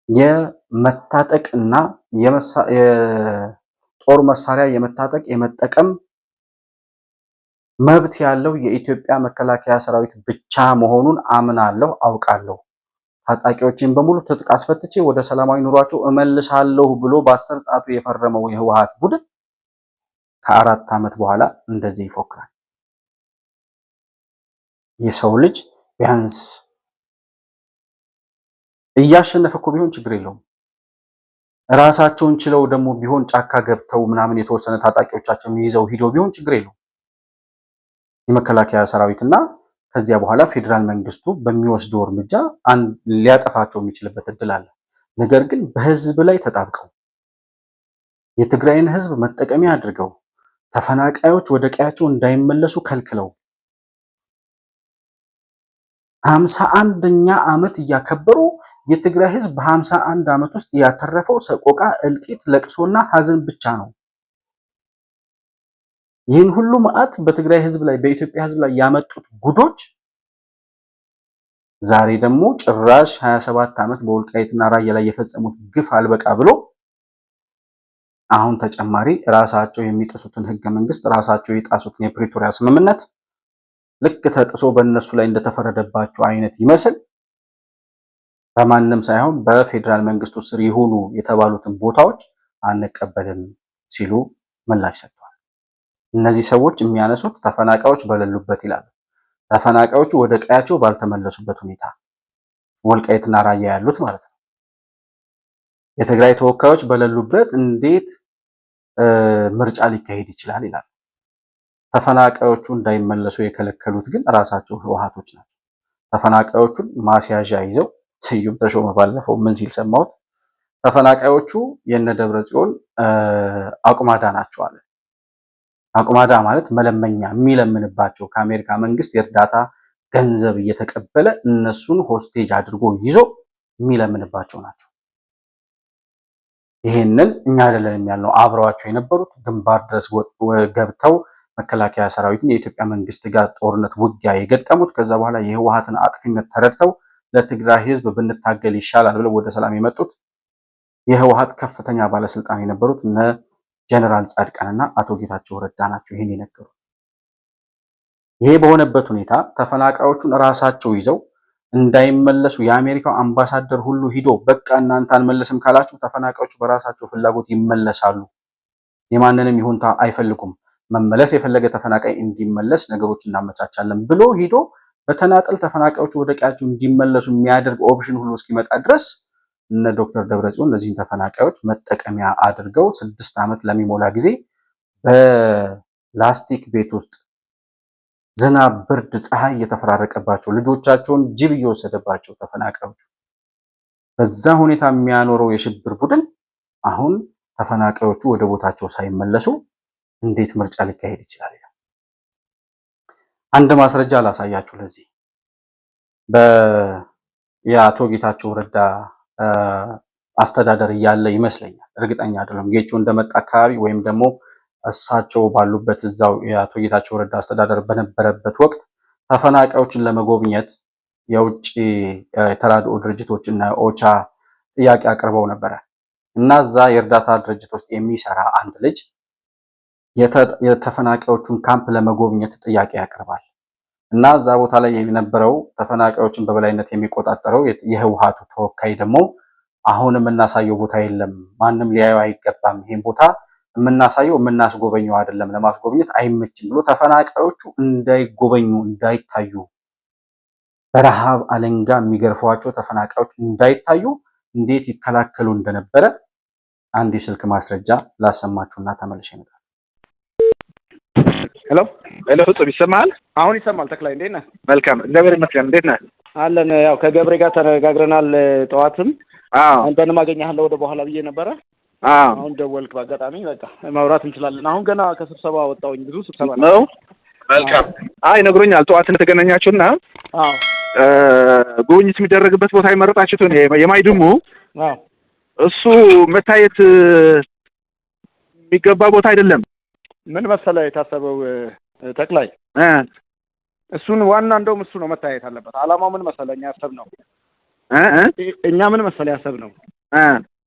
የመታጠቅና የጦር መሳሪያ የመታጠቅ የመጠቀም መብት ያለው የኢትዮጵያ መከላከያ ሰራዊት ብቻ መሆኑን አምናለሁ፣ አውቃለሁ። ታጣቂዎችን በሙሉ ትጥቅ አስፈትቼ ወደ ሰላማዊ ኑሯቸው እመልሳለሁ ብሎ በ10 ጣቱ የፈረመው የህወሓት ቡድን ከ4 ዓመት በኋላ እንደዚህ ይፎክራል። የሰው ልጅ ቢያንስ እያሸነፈ እኮ ቢሆን ችግር የለውም። ራሳቸውን ችለው ደግሞ ቢሆን ጫካ ገብተው ምናምን የተወሰነ ታጣቂዎቻቸውን ይዘው ሂደው ቢሆን ችግር የለውም። የመከላከያ ሰራዊትና ከዚያ በኋላ ፌዴራል መንግስቱ በሚወስደው እርምጃ ሊያጠፋቸው የሚችልበት እድል አለ። ነገር ግን በህዝብ ላይ ተጣብቀው የትግራይን ህዝብ መጠቀሚያ አድርገው ተፈናቃዮች ወደ ቀያቸው እንዳይመለሱ ከልክለው 51ኛ ዓመት እያከበሩ የትግራይ ህዝብ በ51 ዓመት ውስጥ ያተረፈው ሰቆቃ፣ እልቂት፣ ለቅሶና ሀዘን ብቻ ነው። ይህን ሁሉ መዓት በትግራይ ህዝብ ላይ በኢትዮጵያ ህዝብ ላይ ያመጡት ጉዶች ዛሬ ደግሞ ጭራሽ 27 ዓመት በወልቃይትና ራያ ላይ የፈጸሙት ግፍ አልበቃ ብሎ አሁን ተጨማሪ ራሳቸው የሚጥሱትን ህገ መንግስት ራሳቸው የጣሱትን የፕሪቶሪያ ስምምነት ልክ ተጥሶ በእነሱ ላይ እንደተፈረደባቸው አይነት ይመስል በማንም ሳይሆን በፌዴራል መንግስቱ ስር ይሁኑ የተባሉትን ቦታዎች አንቀበልም ሲሉ ምላሽ ሰጥተዋል። እነዚህ ሰዎች የሚያነሱት ተፈናቃዮች በሌሉበት ይላሉ። ተፈናቃዮቹ ወደ ቀያቸው ባልተመለሱበት ሁኔታ ወልቃይትና ራያ ያሉት ማለት ነው። የትግራይ ተወካዮች በሌሉበት እንዴት ምርጫ ሊካሄድ ይችላል ይላሉ። ተፈናቃዮቹ እንዳይመለሱ የከለከሉት ግን ራሳቸው ህወሓቶች ናቸው። ተፈናቃዮቹን ማስያዣ ይዘው ስዩም ተሾመ ባለፈው ምን ሲል ሰማሁት? ተፈናቃዮቹ የነ ደብረ ጽዮን አቁማዳ ናቸው አለ። አቁማዳ ማለት መለመኛ የሚለምንባቸው ከአሜሪካ መንግስት የእርዳታ ገንዘብ እየተቀበለ እነሱን ሆስቴጅ አድርጎ ይዞ የሚለምንባቸው ናቸው። ይሄንን እኛ አይደለንም ያልነው፣ አብረዋቸው የነበሩት ግንባር ድረስ ገብተው መከላከያ ሰራዊትን የኢትዮጵያ መንግስት ጋር ጦርነት ውጊያ የገጠሙት ከዛ በኋላ የህወሓትን አጥፊነት ተረድተው ለትግራይ ህዝብ ብንታገል ይሻላል ብለው ወደ ሰላም የመጡት የህወሓት ከፍተኛ ባለስልጣን የነበሩት እነ ጀነራል ጻድቃንና አቶ ጌታቸው ረዳ ናቸው ይሄን የነገሩ። ይሄ በሆነበት ሁኔታ ተፈናቃዮቹን ራሳቸው ይዘው እንዳይመለሱ የአሜሪካው አምባሳደር ሁሉ ሂዶ በቃ እናንተ አንመለስም ካላችሁ ተፈናቃዮቹ በራሳቸው ፍላጎት ይመለሳሉ፣ የማንንም ይሁንታ አይፈልጉም፣ መመለስ የፈለገ ተፈናቃይ እንዲመለስ ነገሮች እናመቻቻለን ብሎ ሂዶ በተናጠል ተፈናቃዮቹ ወደ ቀያቸው እንዲመለሱ የሚያደርግ ኦፕሽን ሁሉ እስኪመጣ ድረስ እነ ዶክተር ደብረጽዮን እነዚህን ተፈናቃዮች መጠቀሚያ አድርገው 6 ዓመት ለሚሞላ ጊዜ በላስቲክ ቤት ውስጥ ዝናብ፣ ብርድ፣ ፀሐይ እየተፈራረቀባቸው ልጆቻቸውን ጅብ እየወሰደባቸው ተፈናቃዮቹ በዛ ሁኔታ የሚያኖረው የሽብር ቡድን አሁን ተፈናቃዮቹ ወደ ቦታቸው ሳይመለሱ እንዴት ምርጫ ሊካሄድ ይችላል? አንድ ማስረጃ ላሳያችሁ። ለዚህ የአቶ ጌታቸው ረዳ አስተዳደር እያለ ይመስለኛል፣ እርግጠኛ አይደለም። ጌቾ እንደመጣ አካባቢ ወይም ደግሞ እሳቸው ባሉበት እዛው የአቶ ጌታቸው ረዳ አስተዳደር በነበረበት ወቅት ተፈናቃዮችን ለመጎብኘት የውጭ የተራድኦ ድርጅቶች እና ኦቻ ጥያቄ አቅርበው ነበረ እና እዛ የእርዳታ ድርጅት ውስጥ የሚሰራ አንድ ልጅ የተፈናቃዮቹን ካምፕ ለመጎብኘት ጥያቄ ያቀርባል እና እዛ ቦታ ላይ የነበረው ተፈናቃዮችን በበላይነት የሚቆጣጠረው የህወሓቱ ተወካይ ደግሞ አሁን የምናሳየው ቦታ የለም፣ ማንም ሊያየው አይገባም፣ ይሄን ቦታ የምናሳየው የምናስጎበኘው አይደለም፣ ለማስጎብኘት አይመችም ብሎ ተፈናቃዮቹ እንዳይጎበኙ እንዳይታዩ በረሃብ አለንጋ የሚገርፏቸው ተፈናቃዮች እንዳይታዩ እንዴት ይከላከሉ እንደነበረ አንድ የስልክ ማስረጃ ላሰማችሁና ተመልሼ እመጣለሁ። ሄሎ ሄሎ፣ ፍጹም ይሰማል? አሁን ይሰማል። ተክላይ እንዴት ነህ? መልካም እግዚአብሔር ይመስገን። እንዴት ነህ? አለን። ያው ከገብሬ ጋር ተነጋግረናል። ጠዋትም አንተንም አገኛለሁ ወደ በኋላ ብዬ ነበረ። አሁን ደወልክ በአጋጣሚ። በቃ ማውራት እንችላለን። አሁን ገና ከስብሰባ ወጣሁኝ። ብዙ ስብሰባ ነው። መልካም። አይ ነግሮኛል። ጠዋት እንደተገናኛችሁና ጉብኝት የሚደረግበት ቦታ የመረጣችሁት የማይድሙ እሱ መታየት የሚገባ ቦታ አይደለም። ምን መሰለህ የታሰበው ተክላይ፣ እሱን ዋና እንደውም እሱ ነው መታየት አለበት። አላማው ምን መሰለህ እኛ ያሰብነው እኛ ምን መሰለህ ያሰብነው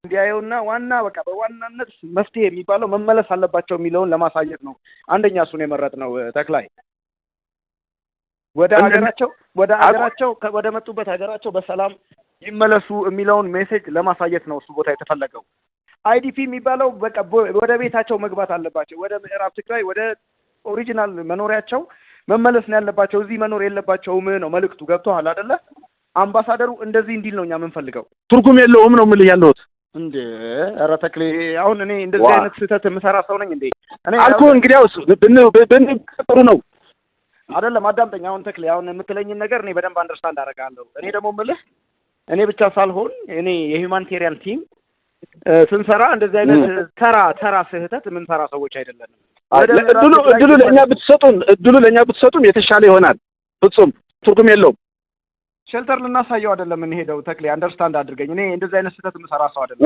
እንዲያየውና ዋና በቃ በዋናነት መፍትሄ የሚባለው መመለስ አለባቸው የሚለውን ለማሳየት ነው። አንደኛ እሱን የመረጥነው ተክላይ፣ ወደ ሀገራቸው ወደ መጡበት ሀገራቸው በሰላም ይመለሱ የሚለውን ሜሴጅ ለማሳየት ነው እሱ ቦታ የተፈለገው። አይዲፒ የሚባለው በቃ ወደ ቤታቸው መግባት አለባቸው። ወደ ምዕራብ ትግራይ ወደ ኦሪጂናል መኖሪያቸው መመለስ ነው ያለባቸው። እዚህ መኖር የለባቸውም ነው መልእክቱ። ገብቶሃል አይደለ? አምባሳደሩ እንደዚህ እንዲል ነው እኛ የምንፈልገው። ትርጉም የለውም ነው የምልህ ያለሁት እንዴ። ኧረ ተክሌ አሁን እኔ እንደዚህ አይነት ስህተት የምሰራ ሰው ነኝ እንዴ? እኔ አልኩህ እንግዲያውስ ጥሩ ነው አይደለም። አዳምጠኝ። አሁን ተክሌ አሁን የምትለኝን ነገር እኔ በደንብ አንደርስታንድ አደርጋለሁ። እኔ ደግሞ የምልህ እኔ ብቻ ሳልሆን እኔ የሂውማኒቴሪያን ቲም ስንሰራ እንደዚህ አይነት ተራ ስህተት የምንሰራ ሰዎች አይደለንም። እድሉ ለእኛ ብትሰጡም የተሻለ ይሆናል። ፍጹም ትርጉም የለውም። ሼልተር ልናሳየው አይደለም እንሄደው። ተክሌ አንደርስታንድ አድርገኝ። እኔ እንደዚህ አይነት ስህተት የምሰራ ሰው አይደለም።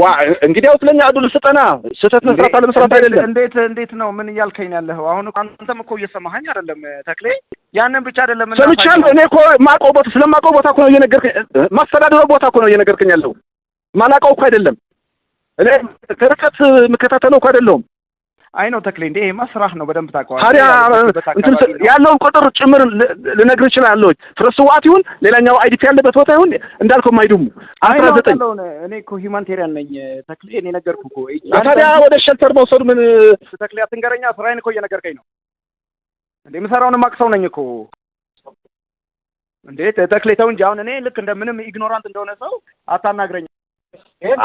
እንግዲያው ስለኛ እድሉ ስጠና። ስህተት መስራት አለመስራት አይደለም። እንዴት ነው ምን እያልከኝ ያለኸው? አሁን አንተም እኮ እየሰማኸኝ አይደለም ተክሌ። ያንን ብቻ አይደለም ሰምቻለሁ። እኔ እኮ ስለማውቀው ቦታ እኮ ነው እየነገርከኝ። ማስተዳደረው ቦታ እኮ ነው እየነገርከኝ ያለው። ማላውቀው እኮ አይደለም። እኔ ከርቀት የምከታተለው እኮ አይደለሁም። አይ ነው ተክሌ እንዴ ይሄማ ስራህ ነው፣ በደንብ ታውቀዋለህ። ታዲያ ያለውን ቁጥር ጭምር ልነግርህ እችላለሁ። ፍረስዋት ይሁን ሌላኛው አይዲፒ ያለበት ቦታ ይሁን እንዳልከው ማይዱም 19 እኔ እኮ ሂውማኒቴሪያን ነኝ ተክሌ። እኔ ነገርኩህ እኮ። ታዲያ ወደ ሼልተር መውሰዱ ምን ተክሌ አትንገረኛ። ስራዬን እኮ እየነገርከኝ ነው እንዴ። የምሰራውን ማቅሰው ነኝ እኮ እንዴ ተክሌ። ተው እንጂ አሁን እኔ ልክ እንደምንም ኢግኖራንት እንደሆነ ሰው አታናግረኝ።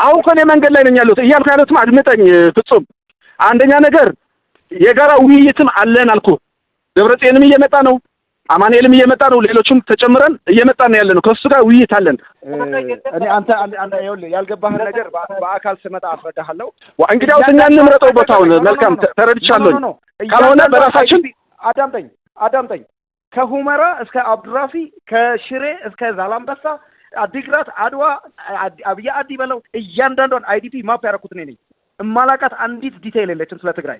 አሁን እኮ እኔ መንገድ ላይ ነኝ ያለሁት እያልኩ ያለሁትም አድምጠኝ ፍጹም። አንደኛ ነገር የጋራ ውይይትም አለን አልኩ። ደብረጽዮንም እየመጣ ነው፣ አማኑኤልም እየመጣ ነው፣ ሌሎችም ተጨምረን እየመጣን ነው ያለነው። ከሱ ጋር ውይይት አለን። እኔ አንተ ይኸውልህ ያልገባህን ነገር በአካል ስመጣ አስረዳሃለሁ። እንግዲያው እኛ እንምረጠው ቦታውን። መልካም ተረድቻለሁ። ካልሆነ በራሳችን አዳምጠኝ። ከሁመራ እስከ አብዱራፊ፣ ከሽሬ እስከ ዛላምበሳ፣ አዲግራት፣ አድዋ፣ አብያ አዲ በለው እያንዳንዷን አይዲፒ ማፕ ያደረኩት እኔ ነኝ። እማላቃት አንዲት ዲቴይል የለችም ስለ ትግራይ።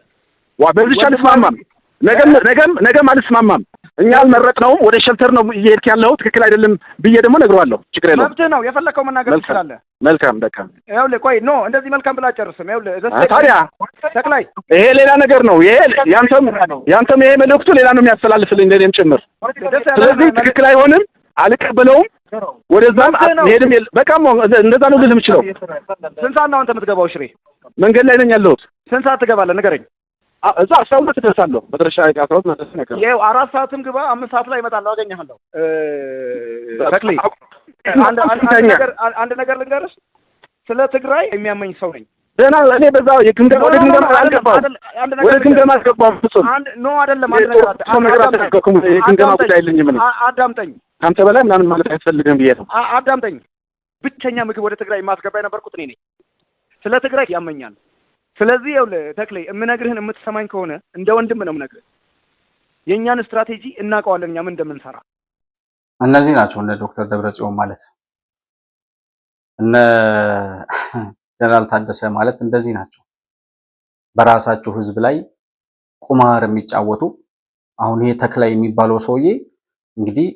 በዚህ አልስማማም። ነገም አልስማማም። እኛ አልመረጥነውም። ወደ ሼልተር ነው እየሄድክ ያለው ትክክል አይደለም ብዬ ደግሞ ነግረዋለሁ። ችግር የለውም። መብትህ ነው። የፈለከው መናገር ትችላለህ። መልካም በቃ ይኸውልህ፣ ቆይ ኖ እንደዚህ መልካም ብላ ጨርስም። ይኸውልህ ታዲያ ተክላይ ይሄ ሌላ ነገር ነው። ይሄ ያንተም ይሄ መልእክቱ ሌላ ነው የሚያስተላልፍልኝ ለኔም ጭምር። ስለዚህ ትክክል አይሆንም፣ አልቀበለውም። ወደዛም ሄድም በቃ እንደዛ ነው ልልህ የምችለው። ስንት ሰዓት ነው አንተ የምትገባው ሽሬ? መንገድ ላይ ነኝ ያለሁት። ስንት ሰዓት ትገባለህ ንገረኝ። እዛ 12 እደርሳለሁ። መድረሻ 12 መድረስ ነው። ይኸው 4 ሰዓትም ግባ 5 ሰዓት ላይ እመጣለሁ፣ አገኘሃለሁ። ተክሌ አንድ ነገር ልንገርህ፣ ስለ ትግራይ የሚያመኝ ሰው ነኝ። ደህና እኔ በዛ ወደ ግምገማ አልገባም። ወደ ግምገማ አልገባም። ፍጹም ኖ አይደለም። ግምገማ ጉዳይ የለኝም። አዳምጠኝ። ከአንተ በላይ ምናምን ማለት አያስፈልግም ብዬ ነው። አዳምጠኝ። ብቸኛ ምግብ ወደ ትግራይ የማስገባ የነበርኩት እኔ ነኝ። ስለ ትግራይ ያመኛል። ስለዚህ ይኸውልህ ተክሌ የምነግርህን የምትሰማኝ ከሆነ እንደ ወንድም ነው የምነግርህ። የእኛን ስትራቴጂ እናውቀዋለን እኛ ምን እንደምንሰራ። እነዚህ ናቸው እነ ዶክተር ደብረጽዮን ማለት፣ እነ ጀነራል ታደሰ ማለት እንደዚህ ናቸው። በራሳቸው ህዝብ ላይ ቁማር የሚጫወቱ። አሁን ይሄ ተክላይ የሚባለው ሰውዬ እንግዲህ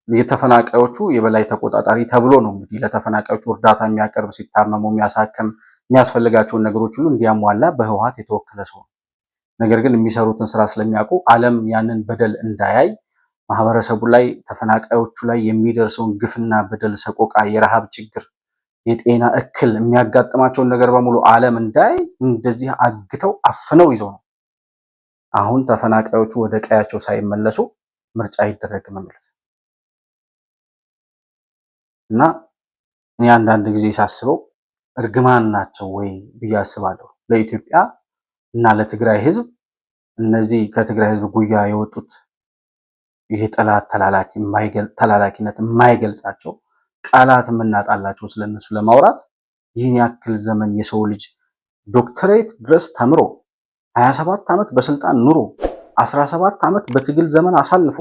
የተፈናቃዮቹ የበላይ ተቆጣጣሪ ተብሎ ነው እንግዲህ ለተፈናቃዮቹ እርዳታ የሚያቀርብ፣ ሲታመሙ የሚያሳክም፣ የሚያስፈልጋቸውን ነገሮች ሁሉ እንዲያሟላ በህወሓት የተወከለ ሰው ነው። ነገር ግን የሚሰሩትን ስራ ስለሚያውቁ ዓለም ያንን በደል እንዳያይ ማህበረሰቡ ላይ ተፈናቃዮቹ ላይ የሚደርሰውን ግፍና በደል፣ ሰቆቃ፣ የረሃብ ችግር፣ የጤና እክል የሚያጋጥማቸውን ነገር በሙሉ ዓለም እንዳያይ እንደዚህ አግተው አፍነው ይዘው ነው አሁን ተፈናቃዮቹ ወደ ቀያቸው ሳይመለሱ ምርጫ ይደረግ ማለት እና እኔ አንዳንድ ጊዜ ሳስበው እርግማን ናቸው ወይ ብዬ አስባለሁ ለኢትዮጵያ እና ለትግራይ ህዝብ። እነዚህ ከትግራይ ህዝብ ጉያ የወጡት ይሄ ጠላት ተላላኪነት የማይገልጻቸው ቃላት የምናጣላቸው ስለነሱ ለማውራት ይህን ያክል ዘመን የሰው ልጅ ዶክተሬት ድረስ ተምሮ 27 ዓመት በስልጣን ኑሮ 17 ዓመት በትግል ዘመን አሳልፎ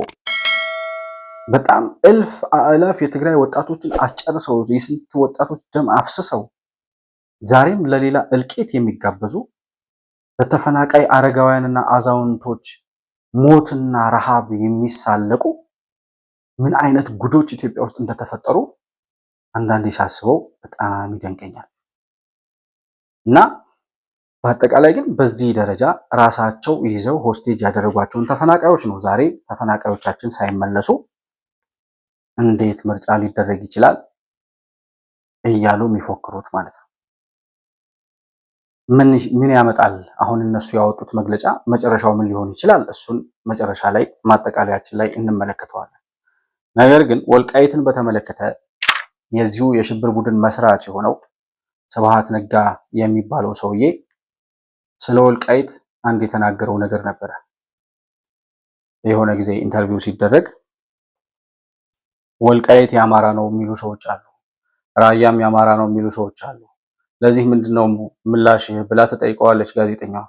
በጣም እልፍ አላፍ የትግራይ ወጣቶችን አስጨርሰው የስንት ወጣቶች ደም አፍስሰው ዛሬም ለሌላ እልቂት የሚጋበዙ በተፈናቃይ አረጋውያንና አዛውንቶች ሞትና ረሃብ የሚሳለቁ ምን አይነት ጉዶች ኢትዮጵያ ውስጥ እንደተፈጠሩ አንዳንዴ ሳስበው በጣም ይደንቀኛል። እና በአጠቃላይ ግን በዚህ ደረጃ ራሳቸው ይዘው ሆስቴጅ ያደረጓቸውን ተፈናቃዮች ነው ዛሬ ተፈናቃዮቻችን ሳይመለሱ እንዴት ምርጫ ሊደረግ ይችላል እያሉ የሚፎክሩት ማለት ነው። ምን ያመጣል? አሁን እነሱ ያወጡት መግለጫ መጨረሻው ምን ሊሆን ይችላል? እሱን መጨረሻ ላይ ማጠቃለያችን ላይ እንመለከተዋለን። ነገር ግን ወልቃይትን በተመለከተ የዚሁ የሽብር ቡድን መስራች የሆነው ስብሃት ነጋ የሚባለው ሰውዬ ስለ ወልቃይት አንድ የተናገረው ነገር ነበረ። የሆነ ጊዜ ኢንተርቪው ሲደረግ ወልቃይት የአማራ ነው የሚሉ ሰዎች አሉ፣ ራያም የአማራ ነው የሚሉ ሰዎች አሉ፣ ለዚህ ምንድነው ምላሽ ብላ ተጠይቀዋለች ጋዜጠኛዋ።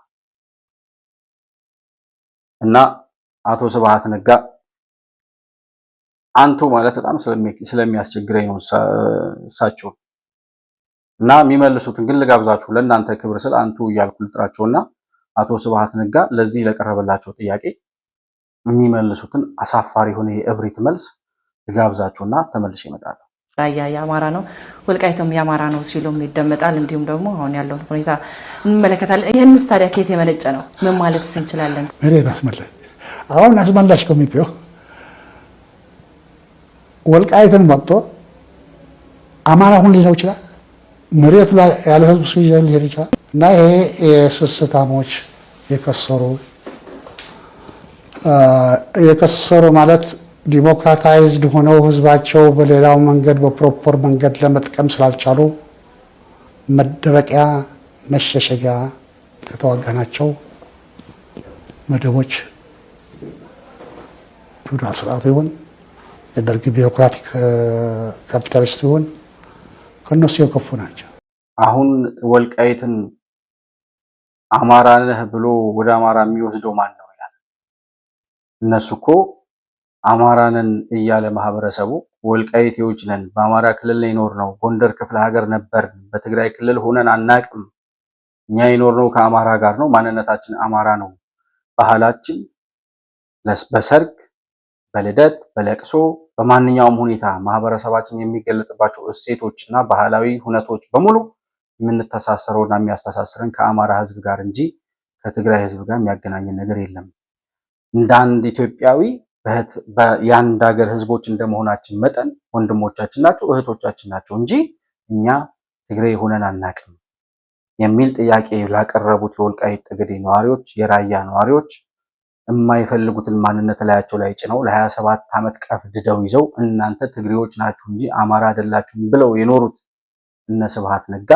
እና አቶ ስብሃት ነጋ አንቱ ማለት በጣም ስለሚያስቸግረኝ ነው እሳቸው እና የሚመልሱትን ግን ልጋብዛችሁ ለእናንተ ክብር ስል አንቱ እያልኩ ልጥራቸውና አቶ ስብሃት ነጋ ለዚህ ለቀረበላቸው ጥያቄ የሚመልሱትን አሳፋሪ የሆነ የእብሪት መልስ ልጋብዛችሁና ተመልሼ እመጣለሁ። ራያ የአማራ ነው ወልቃይትም የአማራ ነው ሲሉም ይደመጣል። እንዲሁም ደግሞ አሁን ያለውን ሁኔታ እንመለከታለን። ይህንስ ታዲያ ከየት የመነጨ ነው? ምን ማለት እንችላለን? መሬት አስመላሽ አሁን አስመላሽ ኮሚቴው ወልቃይትን መጥቶ አማራ ሁሉ ሊለው ይችላል። መሬቱ ላይ ያለ ህዝብ ሲይዘው ሊሄድ ይችላል። እና ይሄ የስስታሞች የከሰሩ ማለት ዲሞክራታይዝድ ሆነው ህዝባቸው በሌላው መንገድ በፕሮፐር መንገድ ለመጥቀም ስላልቻሉ መደበቂያ መሸሸጊያ ከተዋጋናቸው መደቦች ፊውዳል ስርዓቱ ይሁን የደርግ ቢሮክራቲክ ካፒታሊስት ይሁን ከነሱ የከፉ ናቸው። አሁን ወልቃይትን አማራ ነህ ብሎ ወደ አማራ የሚወስደው ማን ነው ይላል። እነሱ እኮ አማራንን እያለ ማህበረሰቡ ወልቃይቴዎች ነን፣ በአማራ ክልል ላይ ይኖር ነው፣ ጎንደር ክፍለ ሀገር ነበር፣ በትግራይ ክልል ሆነን አናቅም፣ እኛ ይኖር ነው ከአማራ ጋር ነው፣ ማንነታችን አማራ ነው፣ ባህላችን በሰርግ በልደት በለቅሶ በማንኛውም ሁኔታ ማህበረሰባችን የሚገለጽባቸው እሴቶችና ባህላዊ ሁነቶች በሙሉ የምንተሳሰረውና የሚያስተሳስረን ከአማራ ህዝብ ጋር እንጂ ከትግራይ ህዝብ ጋር የሚያገናኘን ነገር የለም። እንደ አንድ ኢትዮጵያዊ የአንድ ሀገር ህዝቦች እንደመሆናችን መጠን ወንድሞቻችን ናቸው፣ እህቶቻችን ናቸው እንጂ እኛ ትግራይ ሆነን አናቅም የሚል ጥያቄ ላቀረቡት የወልቃይት ጠገዴ ነዋሪዎች፣ የራያ ነዋሪዎች የማይፈልጉትን ማንነት ላያቸው ላይ ጭነው ለ27 ዓመት ቀፍድደው ይዘው እናንተ ትግሬዎች ናችሁ እንጂ አማራ አይደላችሁም ብለው የኖሩት እነ ስብሃት ነጋ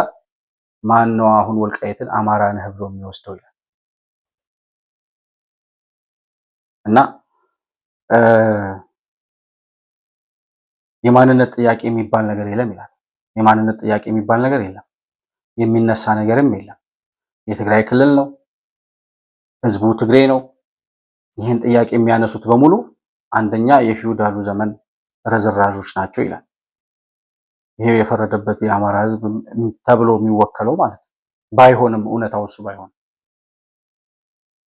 ማን ነው አሁን ወልቃይትን አማራ ነህ ብሎ የሚወስደው ይላል። እና የማንነት ጥያቄ የሚባል ነገር የለም ይላል። የማንነት ጥያቄ የሚባል ነገር የለም፣ የሚነሳ ነገርም የለም። የትግራይ ክልል ነው፣ ህዝቡ ትግሬ ነው። ይህን ጥያቄ የሚያነሱት በሙሉ አንደኛ የፊውዳሉ ዘመን ረዝራዦች ናቸው ይላል። ይሄ የፈረደበት የአማራ ህዝብ ተብሎ የሚወከለው ማለት ነው። ባይሆንም እውነታው እሱ ባይሆን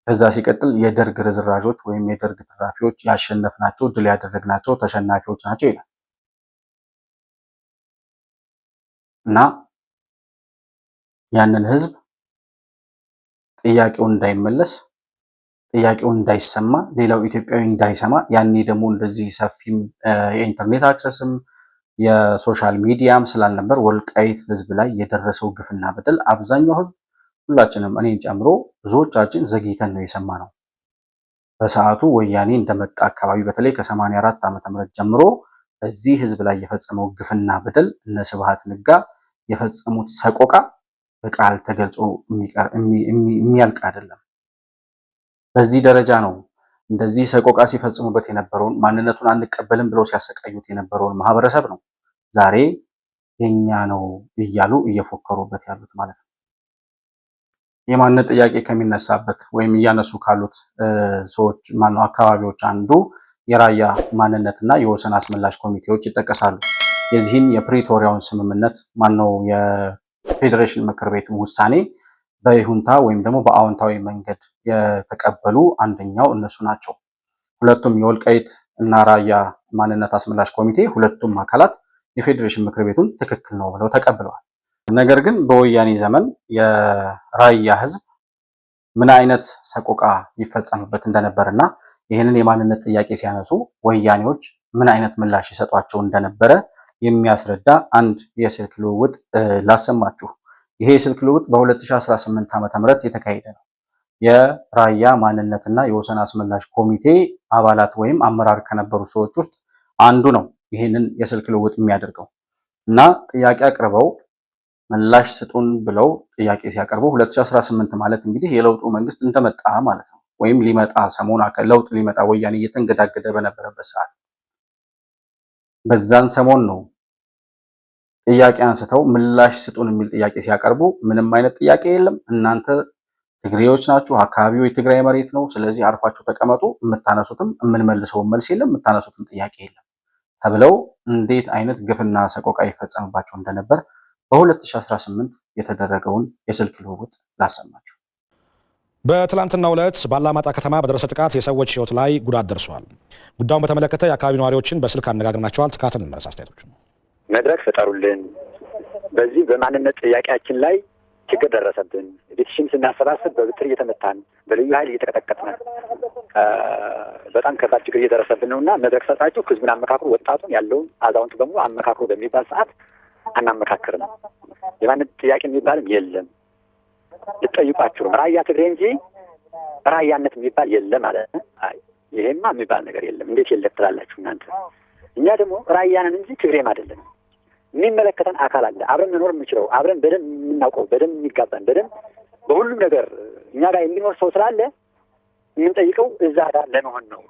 ከዛ ሲቀጥል የደርግ ርዝራዦች ወይም የደርግ ትራፊዎች ያሸነፍናቸው ድል ያደረግናቸው ተሸናፊዎች ናቸው ይላል እና ያንን ህዝብ ጥያቄውን እንዳይመለስ ጥያቄውን እንዳይሰማ ሌላው ኢትዮጵያዊ እንዳይሰማ ያኔ ደግሞ እንደዚህ ሰፊም የኢንተርኔት አክሰስም የሶሻል ሚዲያም ስላልነበር ወልቃይት ህዝብ ላይ የደረሰው ግፍና በደል አብዛኛው ህዝብ ሁላችንም እኔን ጨምሮ ብዙዎቻችን ዘግይተን ነው የሰማነው። በሰዓቱ ወያኔ እንደመጣ አካባቢ በተለይ ከ84 ዓመተ ምህረት ጀምሮ በዚህ ህዝብ ላይ የፈጸመው ግፍና በደል እነ ስብሃት ነጋ የፈጸሙት ሰቆቃ በቃል ተገልጾ የሚያልቅ አይደለም። በዚህ ደረጃ ነው እንደዚህ ሰቆቃ ሲፈጽሙበት የነበረውን ማንነቱን አንቀበልም ብለው ሲያሰቃዩት የነበረውን ማህበረሰብ ነው ዛሬ የኛ ነው እያሉ እየፎከሩበት ያሉት ማለት ነው። የማንነት ጥያቄ ከሚነሳበት ወይም እያነሱ ካሉት ሰዎች ማነው አካባቢዎች አንዱ የራያ ማንነትና የወሰን አስመላሽ ኮሚቴዎች ይጠቀሳሉ። የዚህን የፕሪቶሪያውን ስምምነት ማነው የፌዴሬሽን ምክር ቤቱን ውሳኔ በይሁንታ ወይም ደግሞ በአዎንታዊ መንገድ የተቀበሉ አንደኛው እነሱ ናቸው። ሁለቱም የወልቃይት እና ራያ ማንነት አስመላሽ ኮሚቴ ሁለቱም አካላት የፌዴሬሽን ምክር ቤቱን ትክክል ነው ብለው ተቀብለዋል። ነገር ግን በወያኔ ዘመን የራያ ህዝብ ምን አይነት ሰቆቃ ይፈጸምበት እንደነበርና ይህንን የማንነት ጥያቄ ሲያነሱ ወያኔዎች ምን አይነት ምላሽ ይሰጧቸው እንደነበረ የሚያስረዳ አንድ የስልክ ልውውጥ ላሰማችሁ። ይሄ የስልክ ልውውጥ በ2018 ዓ.ም የተካሄደ ነው። የራያ ማንነትና የወሰን አስመላሽ ኮሚቴ አባላት ወይም አመራር ከነበሩ ሰዎች ውስጥ አንዱ ነው ይህንን የስልክ ልውውጥ የሚያደርገው እና ጥያቄ አቅርበው ምላሽ ስጡን ብለው ጥያቄ ሲያቀርቡ 2018 ማለት እንግዲህ የለውጡ መንግስት እንደመጣ ማለት ነው። ወይም ሊመጣ ሰሞን ለውጥ ሊመጣ ወያኔ እየተንገዳገደ በነበረበት ሰዓት በዛን ሰሞን ነው ጥያቄ አንስተው ምላሽ ስጡን የሚል ጥያቄ ሲያቀርቡ ምንም አይነት ጥያቄ የለም፣ እናንተ ትግሬዎች ናችሁ፣ አካባቢው የትግራይ መሬት ነው፣ ስለዚህ አርፋችሁ ተቀመጡ፣ የምታነሱትም የምንመልሰው መልስ የለም፣ የምታነሱትም ጥያቄ የለም ተብለው እንዴት አይነት ግፍና ሰቆቃ ይፈጸምባቸው እንደነበር በ2018 የተደረገውን የስልክ ልውውጥ ላሰማችሁ። በትላንትናው ዕለት ባላማጣ ከተማ በደረሰ ጥቃት የሰዎች ህይወት ላይ ጉዳት ደርሷል። ጉዳዩን በተመለከተ የአካባቢ ነዋሪዎችን በስልክ አነጋግረናቸዋል። ተካተል እንመለስ አስተያየቶች። መድረክ ፍጠሩልን፣ በዚህ በማንነት ጥያቄያችን ላይ ችግር ደረሰብን፣ ቤትሽን ስናሰባስብ በብትር እየተመታን በልዩ ኃይል እየተቀጠቀጥን በጣም ከባድ ችግር እየደረሰብን ነውና መድረክ ሰጣችሁ ህዝቡን አመካክሩ፣ ወጣቱን ያለውን አዛውንቱ በሙሉ አመካክሩ በሚባል ሰዓት አናመካክርም። የማንነት ጥያቄ የሚባልም የለም። ልጠይቋችሁም ራያ ትግሬ እንጂ ራያነት የሚባል የለም ማለት ነው። ይሄማ የሚባል ነገር የለም። እንዴት የለም ትላላችሁ እናንተ? እኛ ደግሞ ራያንን እንጂ ትግሬም አይደለም። የሚመለከተን አካል አለ። አብረን መኖር የምንችለው አብረን በደንብ የምናውቀው በደንብ የሚጋባን በደንብ በሁሉም ነገር እኛ ጋር የሚኖር ሰው ስላለ የምንጠይቀው እዛ ጋር ለመሆን ነው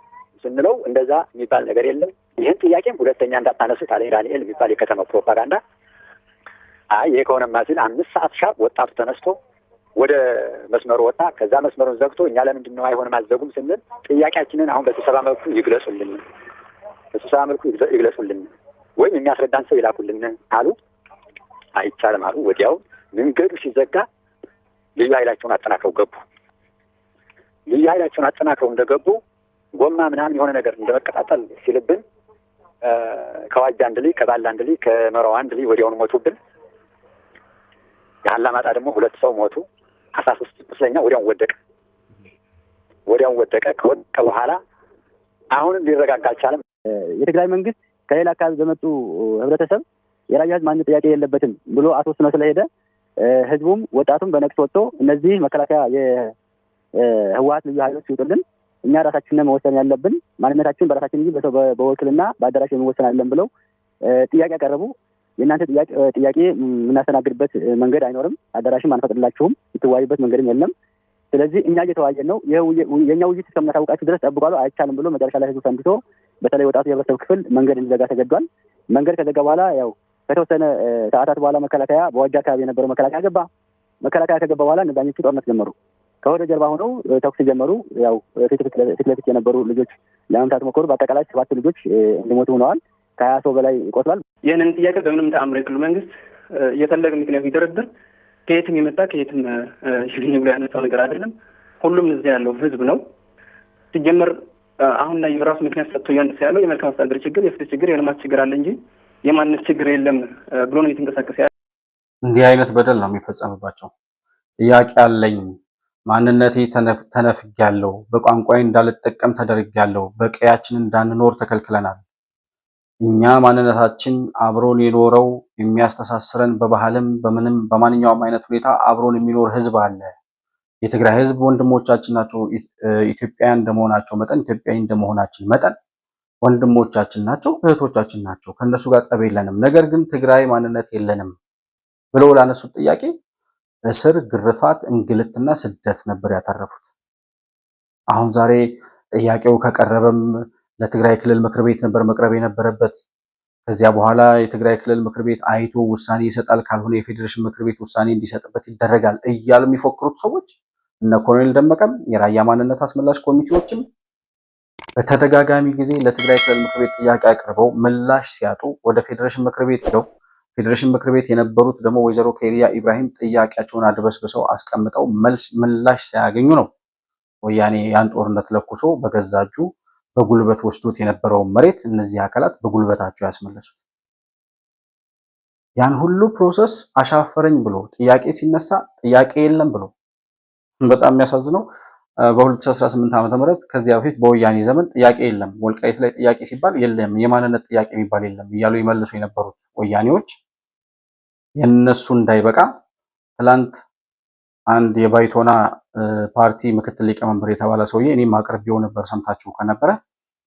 ስንለው እንደዛ የሚባል ነገር የለም። ይህን ጥያቄም ሁለተኛ እንዳታነሱት አለኝ ዳንኤል የሚባል የከተማው ፕሮፓጋንዳ። ይሄ ከሆነማ ሲል 5 ሰዓት ሻርፕ ወጣቱ ተነስቶ ወደ መስመሩ ወጣ። ከዛ መስመሩን ዘግቶ እኛ ለምንድን ነው አይሆንም አልዘጉም ስንል ጥያቄያችንን አሁን በስብሰባ መልኩ ይግለጹልን፣ በስብሰባ መልኩ ይግለጹልን ወይም የሚያስረዳን ሰው ይላኩልን አሉ። አይቻልም አሉ። ወዲያው መንገዱ ሲዘጋ ልዩ ኃይላቸውን አጠናክረው ገቡ። ልዩ ኃይላቸውን አጠናክረው እንደገቡ ጎማ ምናምን የሆነ ነገር እንደመቀጣጠል ሲልብን ከዋጃ አንድ ልጅ ከባላ አንድ ልጅ ከመራው አንድ ልጅ ወዲያውኑ ሞቱብን። የአላማጣ ደግሞ 2 ሰው ሞቱ። 13 ቁስለኛ ወዲያውን ወደቀ። ከወደቀ በኋላ አሁንም ሊረጋጋ አልቻለም። የትግራይ መንግስት ከሌላ አካባቢ በመጡ ህብረተሰብ የራያ ህዝብ ማንነት ጥያቄ የለበትም ብሎ አስወስኖ ስለሄደ ህዝቡም ወጣቱም በነቅስ ወጥቶ እነዚህ መከላከያ የህወሓት ልዩ ኃይሎች ይውጡልን፣ እኛ ራሳችንን መወሰን ያለብን ማንነታችን በራሳችን እንጂ በሰው በወክልና በአዳራሽ የሚወሰን አይደለም ብለው ጥያቄ ያቀረቡ። የእናንተ ጥያቄ የምናስተናግድበት መንገድ አይኖርም፣ አዳራሽም አንፈቅድላችሁም፣ የምትወያዩበት መንገድም የለም። ስለዚህ እኛ እየተወያየን ነው። የእኛ ውይይት እስከምናሳውቃችሁ ድረስ ጠብቋሉ። አይቻልም ብሎ መጨረሻ ላይ ህዝቡ ሰንብቶ በተለይ ወጣቱ የህብረተሰብ ክፍል መንገድ እንዲዘጋ ተገዷል። መንገድ ከዘጋ በኋላ ያው ከተወሰነ ሰዓታት በኋላ መከላከያ በዋጃ አካባቢ የነበረው መከላከያ ገባ። መከላከያ ከገባ በኋላ እነዛኞቹ ጦርነት ጀመሩ። ከወደ ጀርባ ሆነው ተኩስ ጀመሩ። ያው ፊት ለፊት የነበሩ ልጆች ለመምታት ሞከሩ። በአጠቃላይ 7 ልጆች እንዲሞቱ ሆነዋል። ከ20 ሰው በላይ ቆስሏል። ይህንን ጥያቄ በምንም ተአምር የክልሉ መንግስት እየፈለገ ምክንያቱ ይደረድር ከየትም የመጣ ከየትም ሽግኝ ብሎ ያነሳው ነገር አይደለም። ሁሉም እዚያ ያለው ህዝብ ነው። ሲጀመር አሁን ላይ የራሱ ምክንያት ሰጥቶ እያነሳ ያለው የመልካም አስተዳደር ችግር፣ የፍትህ ችግር፣ የልማት ችግር አለ እንጂ የማንነት ችግር የለም ብሎ ነው እየተንቀሳቀሰ ያለ። እንዲህ አይነት በደል ነው የሚፈጸምባቸው። ጥያቄ አለኝ፣ ማንነቴ ተነፍጊያለሁ፣ በቋንቋዬ እንዳልጠቀም ተደርጊያለሁ፣ በቀያችን እንዳንኖር ተከልክለናል። እኛ ማንነታችን አብሮን የኖረው የሚያስተሳስረን በባህልም በምንም በማንኛውም አይነት ሁኔታ አብሮን የሚኖር ህዝብ አለ። የትግራይ ህዝብ ወንድሞቻችን ናቸው። ኢትዮጵያውያን እንደመሆናቸው መጠን ኢትዮጵያዊ እንደመሆናችን መጠን ወንድሞቻችን ናቸው፣ እህቶቻችን ናቸው። ከነሱ ጋር ጠብ የለንም። ነገር ግን ትግራይ ማንነት የለንም ብለው ላነሱት ጥያቄ እስር፣ ግርፋት፣ እንግልትና ስደት ነበር ያተረፉት። አሁን ዛሬ ጥያቄው ከቀረበም ለትግራይ ክልል ምክር ቤት ነበር መቅረብ የነበረበት። ከዚያ በኋላ የትግራይ ክልል ምክር ቤት አይቶ ውሳኔ ይሰጣል፣ ካልሆነ የፌዴሬሽን ምክር ቤት ውሳኔ እንዲሰጥበት ይደረጋል እያሉ የሚፎክሩት ሰዎች እነ ኮሎኔል ደመቀም የራያ ማንነት አስመላሽ ኮሚቴዎችም በተደጋጋሚ ጊዜ ለትግራይ ክልል ምክር ቤት ጥያቄ አቅርበው ምላሽ ሲያጡ ወደ ፌዴሬሽን ምክር ቤት ሄደው ፌዴሬሽን ምክር ቤት የነበሩት ደግሞ ወይዘሮ ኬሪያ ኢብራሂም ጥያቄያቸውን አድበስብሰው አስቀምጠው ምላሽ ሳያገኙ ነው ወያኔ ያን ጦርነት ለኩሶ በገዛ እጁ በጉልበት ወስዶት የነበረውን መሬት እነዚህ አካላት በጉልበታቸው ያስመለሱት። ያን ሁሉ ፕሮሰስ አሻፈረኝ ብሎ ጥያቄ ሲነሳ ጥያቄ የለም ብሎ በጣም የሚያሳዝነው በ2018 ዓ.ም ከዚያ በፊት በወያኔ ዘመን ጥያቄ የለም፣ ወልቃይት ላይ ጥያቄ ሲባል የለም፣ የማንነት ጥያቄ የሚባል የለም እያሉ ይመልሱ የነበሩት ወያኔዎች የነሱ እንዳይበቃ ትላንት አንድ የባይቶና ፓርቲ ምክትል ሊቀመንበር የተባለ ሰውዬ እኔም አቅርቤው ነበር፣ ሰምታችሁ ከነበረ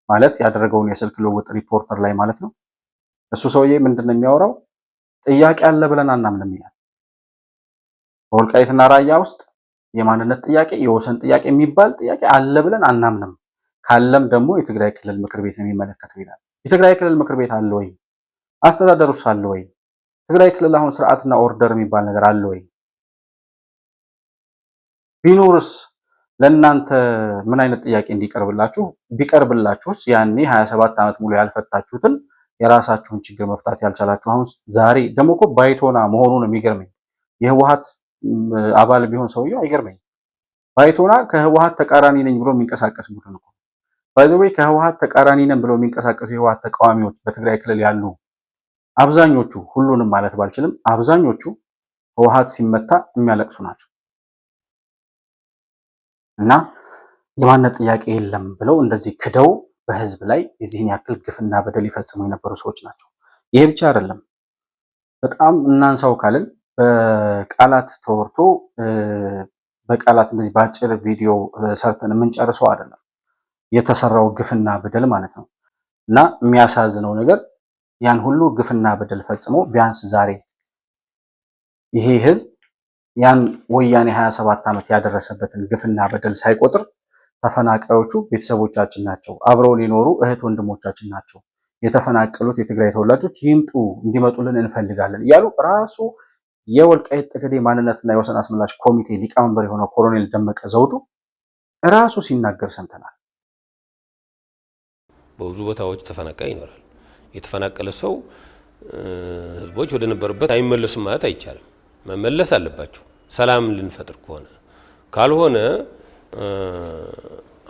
ማለት ያደረገውን የስልክ ልውውጥ ሪፖርተር ላይ ማለት ነው። እሱ ሰውዬ ምንድነው የሚያወራው? ጥያቄ አለ ብለን አናምንም ይላል። በወልቃይትና ራያ ውስጥ የማንነት ጥያቄ የወሰን ጥያቄ የሚባል ጥያቄ አለ ብለን አናምንም። ካለም ደግሞ የትግራይ ክልል ምክር ቤት ነው የሚመለከተው ይላል። የትግራይ ክልል ምክር ቤት አለ ወይ? አስተዳደሩስ አለ ወይ? ትግራይ ክልል አሁን ስርዓትና ኦርደር የሚባል ነገር አለ ወይ? ቢኖርስ ለእናንተ ምን አይነት ጥያቄ እንዲቀርብላችሁ ቢቀርብላችሁስ ያኔ 27 ዓመት ሙሉ ያልፈታችሁትን የራሳችሁን ችግር መፍታት ያልቻላችሁ አሁን ዛሬ ደግሞ እኮ ባይቶና መሆኑ ነው የሚገርመኝ። የህወሓት አባል ቢሆን ሰውየው አይገርመኝ። ባይቶና ከህወሓት ተቃራኒ ነኝ ብሎ የሚንቀሳቀስ ቡድን እኮ ባይዘዌ ከህወሓት ተቃራኒ ነን ብሎ የሚንቀሳቀሱ የህወሓት ተቃዋሚዎች በትግራይ ክልል ያሉ አብዛኞቹ፣ ሁሉንም ማለት ባልችልም አብዛኞቹ ህወሓት ሲመታ የሚያለቅሱ ናቸው። እና የማንነት ጥያቄ የለም ብለው እንደዚህ ክደው በህዝብ ላይ የዚህን ያክል ግፍና በደል ይፈጽሙ የነበሩ ሰዎች ናቸው። ይሄ ብቻ አይደለም። በጣም እናንሳው ካልን በቃላት ተወርቶ በቃላት እንደዚህ በአጭር ቪዲዮ ሰርተን የምንጨርሰው አይደለም የተሰራው ግፍና በደል ማለት ነው። እና የሚያሳዝነው ነገር ያን ሁሉ ግፍና በደል ፈጽሞ ቢያንስ ዛሬ ይሄ ህዝብ ያን ወያኔ 27 ዓመት ያደረሰበትን ግፍና በደል ሳይቆጥር ተፈናቃዮቹ ቤተሰቦቻችን ናቸው፣ አብረው ሊኖሩ እህት ወንድሞቻችን ናቸው፣ የተፈናቀሉት የትግራይ ተወላጆች ይምጡ፣ እንዲመጡልን እንፈልጋለን እያሉ ራሱ የወልቃይት ጠገዴ ማንነትና የወሰን አስመላሽ ኮሚቴ ሊቀመንበር የሆነው ኮሎኔል ደመቀ ዘውዱ ራሱ ሲናገር ሰምተናል። በብዙ ቦታዎች ተፈናቃይ ይኖራል። የተፈናቀለ ሰው ህዝቦች ወደ ነበሩበት አይመለሱም ማለት አይቻልም። መመለስ አለባቸው ሰላም ልንፈጥር ከሆነ። ካልሆነ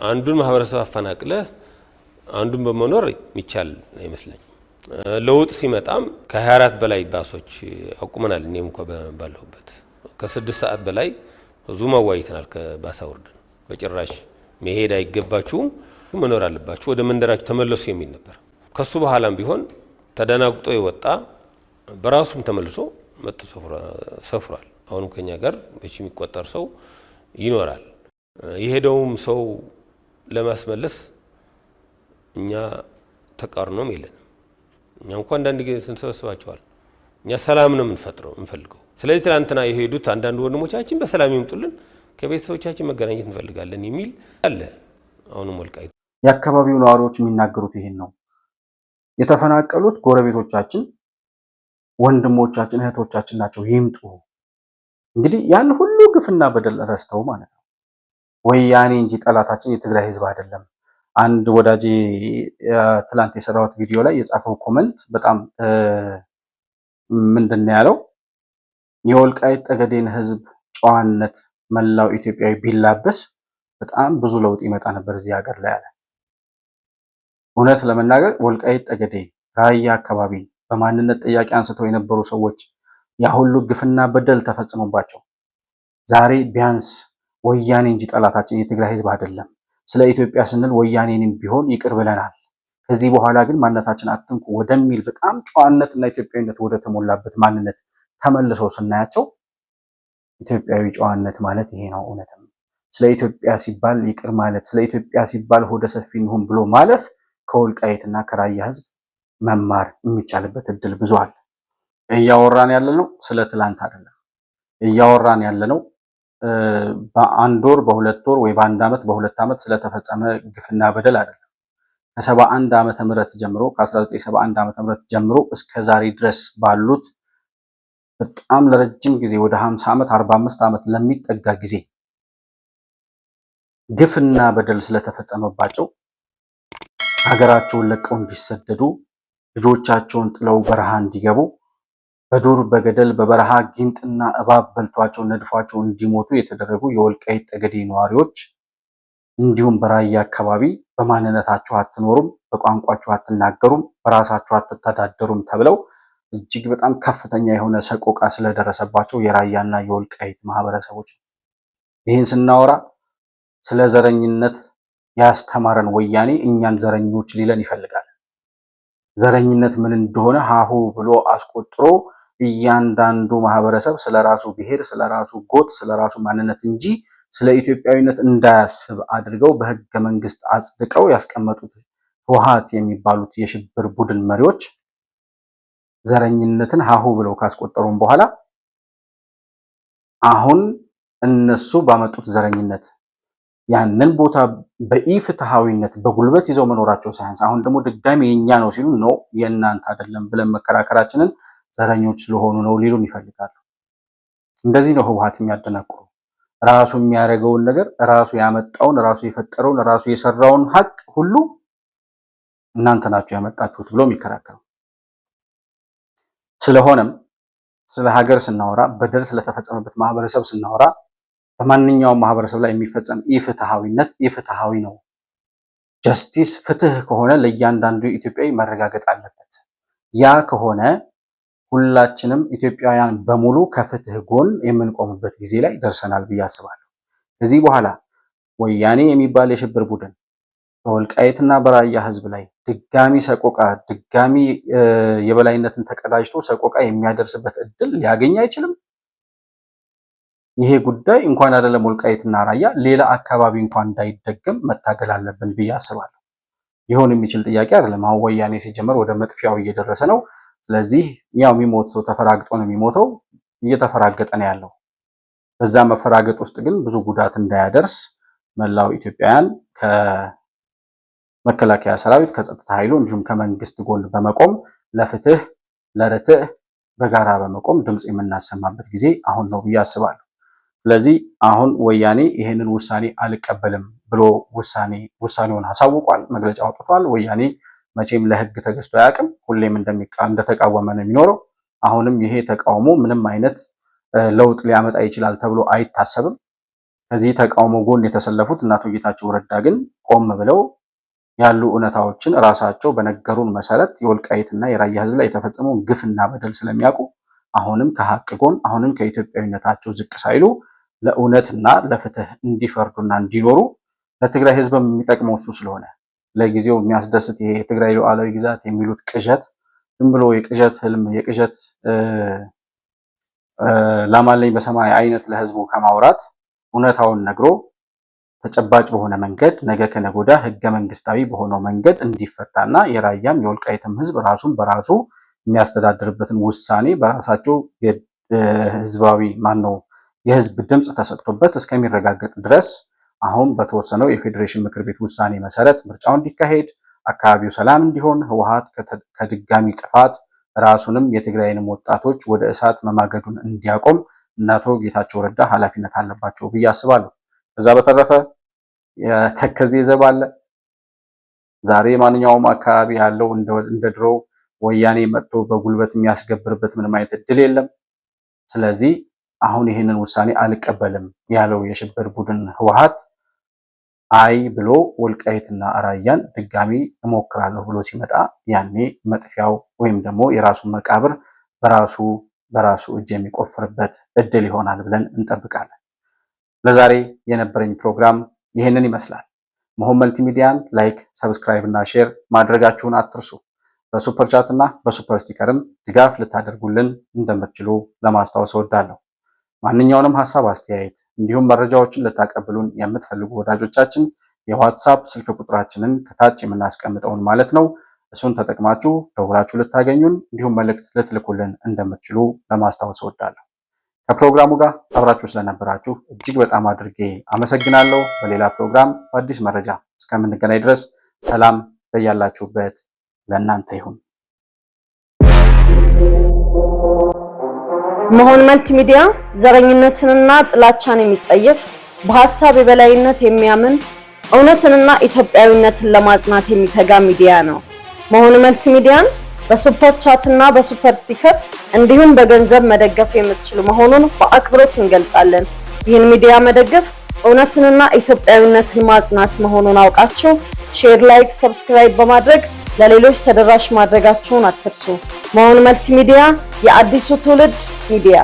አንዱን ማህበረሰብ አፈናቅለህ አንዱን በመኖር የሚቻል አይመስለኝም። ለውጥ ሲመጣም ከ24 በላይ ባሶች አቁመናል። እኔም እንኳ ባለሁበት ከ6 ሰዓት በላይ ህዝቡ ማዋይተናል። ከባሳ ወርደን በጭራሽ መሄድ አይገባችሁም፣ መኖር አለባችሁ፣ ወደ መንደራችሁ ተመለሱ የሚል ነበር። ከሱ በኋላም ቢሆን ተደናግጦ የወጣ በራሱም ተመልሶ መጥቶ ሰፍሯል። አሁንም ከኛ ጋር በሺ የሚቆጠር ሰው ይኖራል። የሄደውም ሰው ለማስመለስ እኛ ተቃርኖም የለንም። እኛ እንኳን አንዳንድ ጊዜ ስንሰበስባቸዋል። እኛ ሰላም ነው የምንፈልገው። ስለዚህ ትናንትና የሄዱት አንዳንድ ወንድሞቻችን በሰላም ይምጡልን፣ ከቤተሰቦቻችን መገናኘት እንፈልጋለን የሚል አለ። አሁንም ወልቃይት የአካባቢው ነዋሪዎች የሚናገሩት ይሄን ነው። የተፈናቀሉት ጎረቤቶቻችን፣ ወንድሞቻችን፣ እህቶቻችን ናቸው፣ ይምጡ። እንግዲህ ያን ሁሉ ግፍና በደል ረስተው ማለት ነው። ወያኔ እንጂ ጠላታችን የትግራይ ህዝብ አይደለም። አንድ ወዳጄ ትላንት የሰራሁት ቪዲዮ ላይ የጻፈው ኮመንት በጣም ምንድን ነው ያለው? የወልቃይት ጠገዴን ህዝብ ጨዋነት መላው ኢትዮጵያዊ ቢላበስ በጣም ብዙ ለውጥ ይመጣ ነበር እዚህ ሀገር ላይ አለ። እውነት ለመናገር ወልቃይት ጠገዴ፣ ራያ አካባቢ በማንነት ጥያቄ አንስተው የነበሩ ሰዎች ያ ሁሉ ግፍና በደል ተፈጽሞባቸው ዛሬ ቢያንስ ወያኔ እንጂ ጠላታችን የትግራይ ህዝብ አይደለም፣ ስለ ኢትዮጵያ ስንል ወያኔንም ቢሆን ይቅር ብለናል፣ ከዚህ በኋላ ግን ማንነታችን አትንኩ ወደሚል በጣም ጨዋነትና ኢትዮጵያዊነት ወደ ተሞላበት ማንነት ተመልሰው ስናያቸው ኢትዮጵያዊ ጨዋነት ማለት ይሄ ነው። እውነትም ስለ ኢትዮጵያ ሲባል ይቅር ማለት፣ ስለ ኢትዮጵያ ሲባል ሆደ ሰፊ እንሁን ብሎ ማለፍ ከወልቃይትና ከራያ ህዝብ መማር የሚቻልበት እድል ብዙ አለ። እያወራን ያለነው ስለ ትላንት አይደለም። እያወራን ያለነው በአንድ ወር በሁለት ወር ወይ በአንድ ዓመት በሁለት ዓመት ስለተፈጸመ ግፍና በደል አይደለም። ከ71 ዓመተ ምህረት ጀምሮ ከ1971 ዓመተ ምህረት ጀምሮ እስከ ዛሬ ድረስ ባሉት በጣም ለረጅም ጊዜ ወደ 50 ዓመት 45 ዓመት ለሚጠጋ ጊዜ ግፍና በደል ስለተፈጸመባቸው ሀገራቸውን ለቀው እንዲሰደዱ፣ ልጆቻቸውን ጥለው በረሃ እንዲገቡ፣ በዱር በገደል በበረሃ ጊንጥና እባብ በልቷቸው ነድፏቸው እንዲሞቱ የተደረጉ የወልቃይት ጠገዴ ነዋሪዎች እንዲሁም በራያ አካባቢ በማንነታቸው አትኖሩም፣ በቋንቋቸው አትናገሩም፣ በራሳቸው አትተዳደሩም ተብለው እጅግ በጣም ከፍተኛ የሆነ ሰቆቃ ስለደረሰባቸው የራያና የወልቃይት ማህበረሰቦች ነው። ይህን ስናወራ ስለ ዘረኝነት ያስተማረን ወያኔ እኛን ዘረኞች ሊለን ይፈልጋል። ዘረኝነት ምን እንደሆነ ሀሁ ብሎ አስቆጥሮ እያንዳንዱ ማህበረሰብ ስለራሱ ብሔር፣ ስለራሱ ጎጥ፣ ስለራሱ ማንነት እንጂ ስለ ኢትዮጵያዊነት እንዳያስብ አድርገው በህገ መንግስት አጽድቀው ያስቀመጡት ህወሓት የሚባሉት የሽብር ቡድን መሪዎች ዘረኝነትን ሀሁ ብለው ካስቆጠሩም በኋላ አሁን እነሱ ባመጡት ዘረኝነት ያንን ቦታ በኢፍትሃዊነት በጉልበት ይዘው መኖራቸው ሳይንስ አሁን ደግሞ ድጋሚ የኛ ነው ሲሉ ነው የእናንተ አይደለም ብለን መከራከራችንን ዘረኞች ስለሆኑ ነው ሊሉን ይፈልጋሉ። እንደዚህ ነው ህወሓት የሚያደናቅሩ። ራሱ የሚያደርገውን ነገር ራሱ ያመጣውን ራሱ የፈጠረውን ራሱ የሰራውን ሀቅ ሁሉ እናንተ ናችሁ ያመጣችሁት ብሎ የሚከራከሩ። ስለሆነም ስለ ሀገር ስናወራ በደል ስለተፈጸመበት ማህበረሰብ ስናወራ በማንኛውም ማህበረሰብ ላይ የሚፈጸም ኢፍትሃዊነት ኢፍትሃዊ ነው። ጀስቲስ ፍትህ ከሆነ ለእያንዳንዱ ኢትዮጵያዊ መረጋገጥ አለበት። ያ ከሆነ ሁላችንም ኢትዮጵያውያን በሙሉ ከፍትህ ጎን የምንቆምበት ጊዜ ላይ ደርሰናል ብዬ አስባለሁ። ከዚህ በኋላ ወያኔ የሚባል የሽብር ቡድን በወልቃይትና በራያ ህዝብ ላይ ድጋሚ ሰቆቃ ድጋሚ የበላይነትን ተቀዳጅቶ ሰቆቃ የሚያደርስበት እድል ሊያገኝ አይችልም። ይሄ ጉዳይ እንኳን አይደለም ወልቃይትና ራያ ሌላ አካባቢ እንኳን እንዳይደገም መታገል አለብን ብዬ አስባለሁ። ይሁን የሚችል ጥያቄ አይደለም። አሁን ወያኔ ሲጀመር ወደ መጥፊያው እየደረሰ ነው። ስለዚህ ያው የሚሞት ሰው ተፈራግጦ ነው የሚሞተው፣ እየተፈራገጠ ነው ያለው። በዛ መፈራገጥ ውስጥ ግን ብዙ ጉዳት እንዳያደርስ መላው ኢትዮጵያውያን ከመከላከያ ሰራዊት ከጸጥታ ኃይሉ እንዲሁም ከመንግስት ጎን በመቆም ለፍትህ ለርትዕ በጋራ በመቆም ድምጽ የምናሰማበት ጊዜ አሁን ነው ብዬ አስባለሁ። ስለዚህ አሁን ወያኔ ይሄንን ውሳኔ አልቀበልም ብሎ ውሳኔውን አሳውቋል፣ መግለጫ አውጥቷል። ወያኔ መቼም ለህግ ተገዝቶ አያውቅም። ሁሌም እንደተቃወመ ነው የሚኖረው። አሁንም ይሄ ተቃውሞ ምንም አይነት ለውጥ ሊያመጣ ይችላል ተብሎ አይታሰብም። ከዚህ ተቃውሞ ጎን የተሰለፉት እና አቶ ጌታቸው ረዳ ግን ቆም ብለው ያሉ እውነታዎችን ራሳቸው በነገሩን መሰረት የወልቃይትና የራያ ህዝብ ላይ የተፈጸመውን ግፍና በደል ስለሚያውቁ አሁንም ከሀቅ ጎን አሁንም ከኢትዮጵያዊነታቸው ዝቅ ሳይሉ ለእውነትና ለፍትህ እንዲፈርዱና እንዲኖሩ ለትግራይ ህዝብ የሚጠቅመው እሱ ስለሆነ ለጊዜው የሚያስደስት ይሄ የትግራይ ሉዓላዊ ግዛት የሚሉት ቅዠት ዝም ብሎ የቅዠት ህልም የቅዠት ላማለኝ በሰማይ አይነት ለህዝቡ ከማውራት እውነታውን ነግሮ ተጨባጭ በሆነ መንገድ ነገ ከነገ ወዲያ ህገ መንግስታዊ በሆነው መንገድ እንዲፈታና የራያም የወልቃይትም ህዝብ ራሱን በራሱ የሚያስተዳድርበትን ውሳኔ በራሳቸው ህዝባዊ የህዝብ ድምጽ ተሰጥቶበት እስከሚረጋገጥ ድረስ አሁን በተወሰነው የፌዴሬሽን ምክር ቤት ውሳኔ መሰረት ምርጫው እንዲካሄድ አካባቢው ሰላም እንዲሆን ህወሓት ከድጋሚ ጥፋት ራሱንም የትግራይንም ወጣቶች ወደ እሳት መማገዱን እንዲያቆም እና አቶ ጌታቸው ረዳ ኃላፊነት አለባቸው ብዬ አስባለሁ። ከዛ በተረፈ የተከዜ ዘብ አለ። ዛሬ ማንኛውም አካባቢ ያለው እንደ ድሮ ወያኔ መጥቶ በጉልበት የሚያስገብርበት ምንም አይነት እድል የለም። ስለዚህ አሁን ይህንን ውሳኔ አልቀበልም ያለው የሽብር ቡድን ህወሓት አይ ብሎ ወልቃይትና ራያን ድጋሚ እሞክራለሁ ብሎ ሲመጣ ያኔ መጥፊያው ወይም ደግሞ የራሱን መቃብር በራሱ እጅ የሚቆፍርበት እድል ይሆናል ብለን እንጠብቃለን። ለዛሬ የነበረኝ ፕሮግራም ይህንን ይመስላል። መሆን መልቲሚዲያን ላይክ፣ ሰብስክራይብ እና ሼር ማድረጋችሁን አትርሱ። በሱፐር ቻት እና በሱፐር ስቲከርም ድጋፍ ልታደርጉልን እንደምትችሉ ለማስታወስ እወዳለሁ። ማንኛውንም ሀሳብ አስተያየት፣ እንዲሁም መረጃዎችን ልታቀብሉን የምትፈልጉ ወዳጆቻችን የዋትሳፕ ስልክ ቁጥራችንን ከታች የምናስቀምጠውን ማለት ነው እሱን ተጠቅማችሁ ደውላችሁ ልታገኙን እንዲሁም መልእክት ልትልኩልን እንደምትችሉ ለማስታወስ እወዳለሁ። ከፕሮግራሙ ጋር አብራችሁ ስለነበራችሁ እጅግ በጣም አድርጌ አመሰግናለሁ። በሌላ ፕሮግራም በአዲስ መረጃ እስከምንገናኝ ድረስ ሰላም በያላችሁበት ለእናንተ ይሁን። መሆን መልቲሚዲያ ዘረኝነትንና ጥላቻን የሚጸየፍ በሐሳብ የበላይነት የሚያምን እውነትንና ኢትዮጵያዊነትን ለማጽናት የሚተጋ ሚዲያ ነው። መሆን መልቲሚዲያን በሱፐር ቻት እና በሱፐር ስቲከር እንዲሁም በገንዘብ መደገፍ የምትችሉ መሆኑን በአክብሮት እንገልጻለን። ይህን ሚዲያ መደገፍ እውነትንና ኢትዮጵያዊነትን ማጽናት መሆኑን አውቃችሁ ሼር፣ ላይክ፣ ሰብስክራይብ በማድረግ ለሌሎች ተደራሽ ማድረጋችሁን አትርሱ። መሆን መልቲሚዲያ የአዲሱ ትውልድ ሚዲያ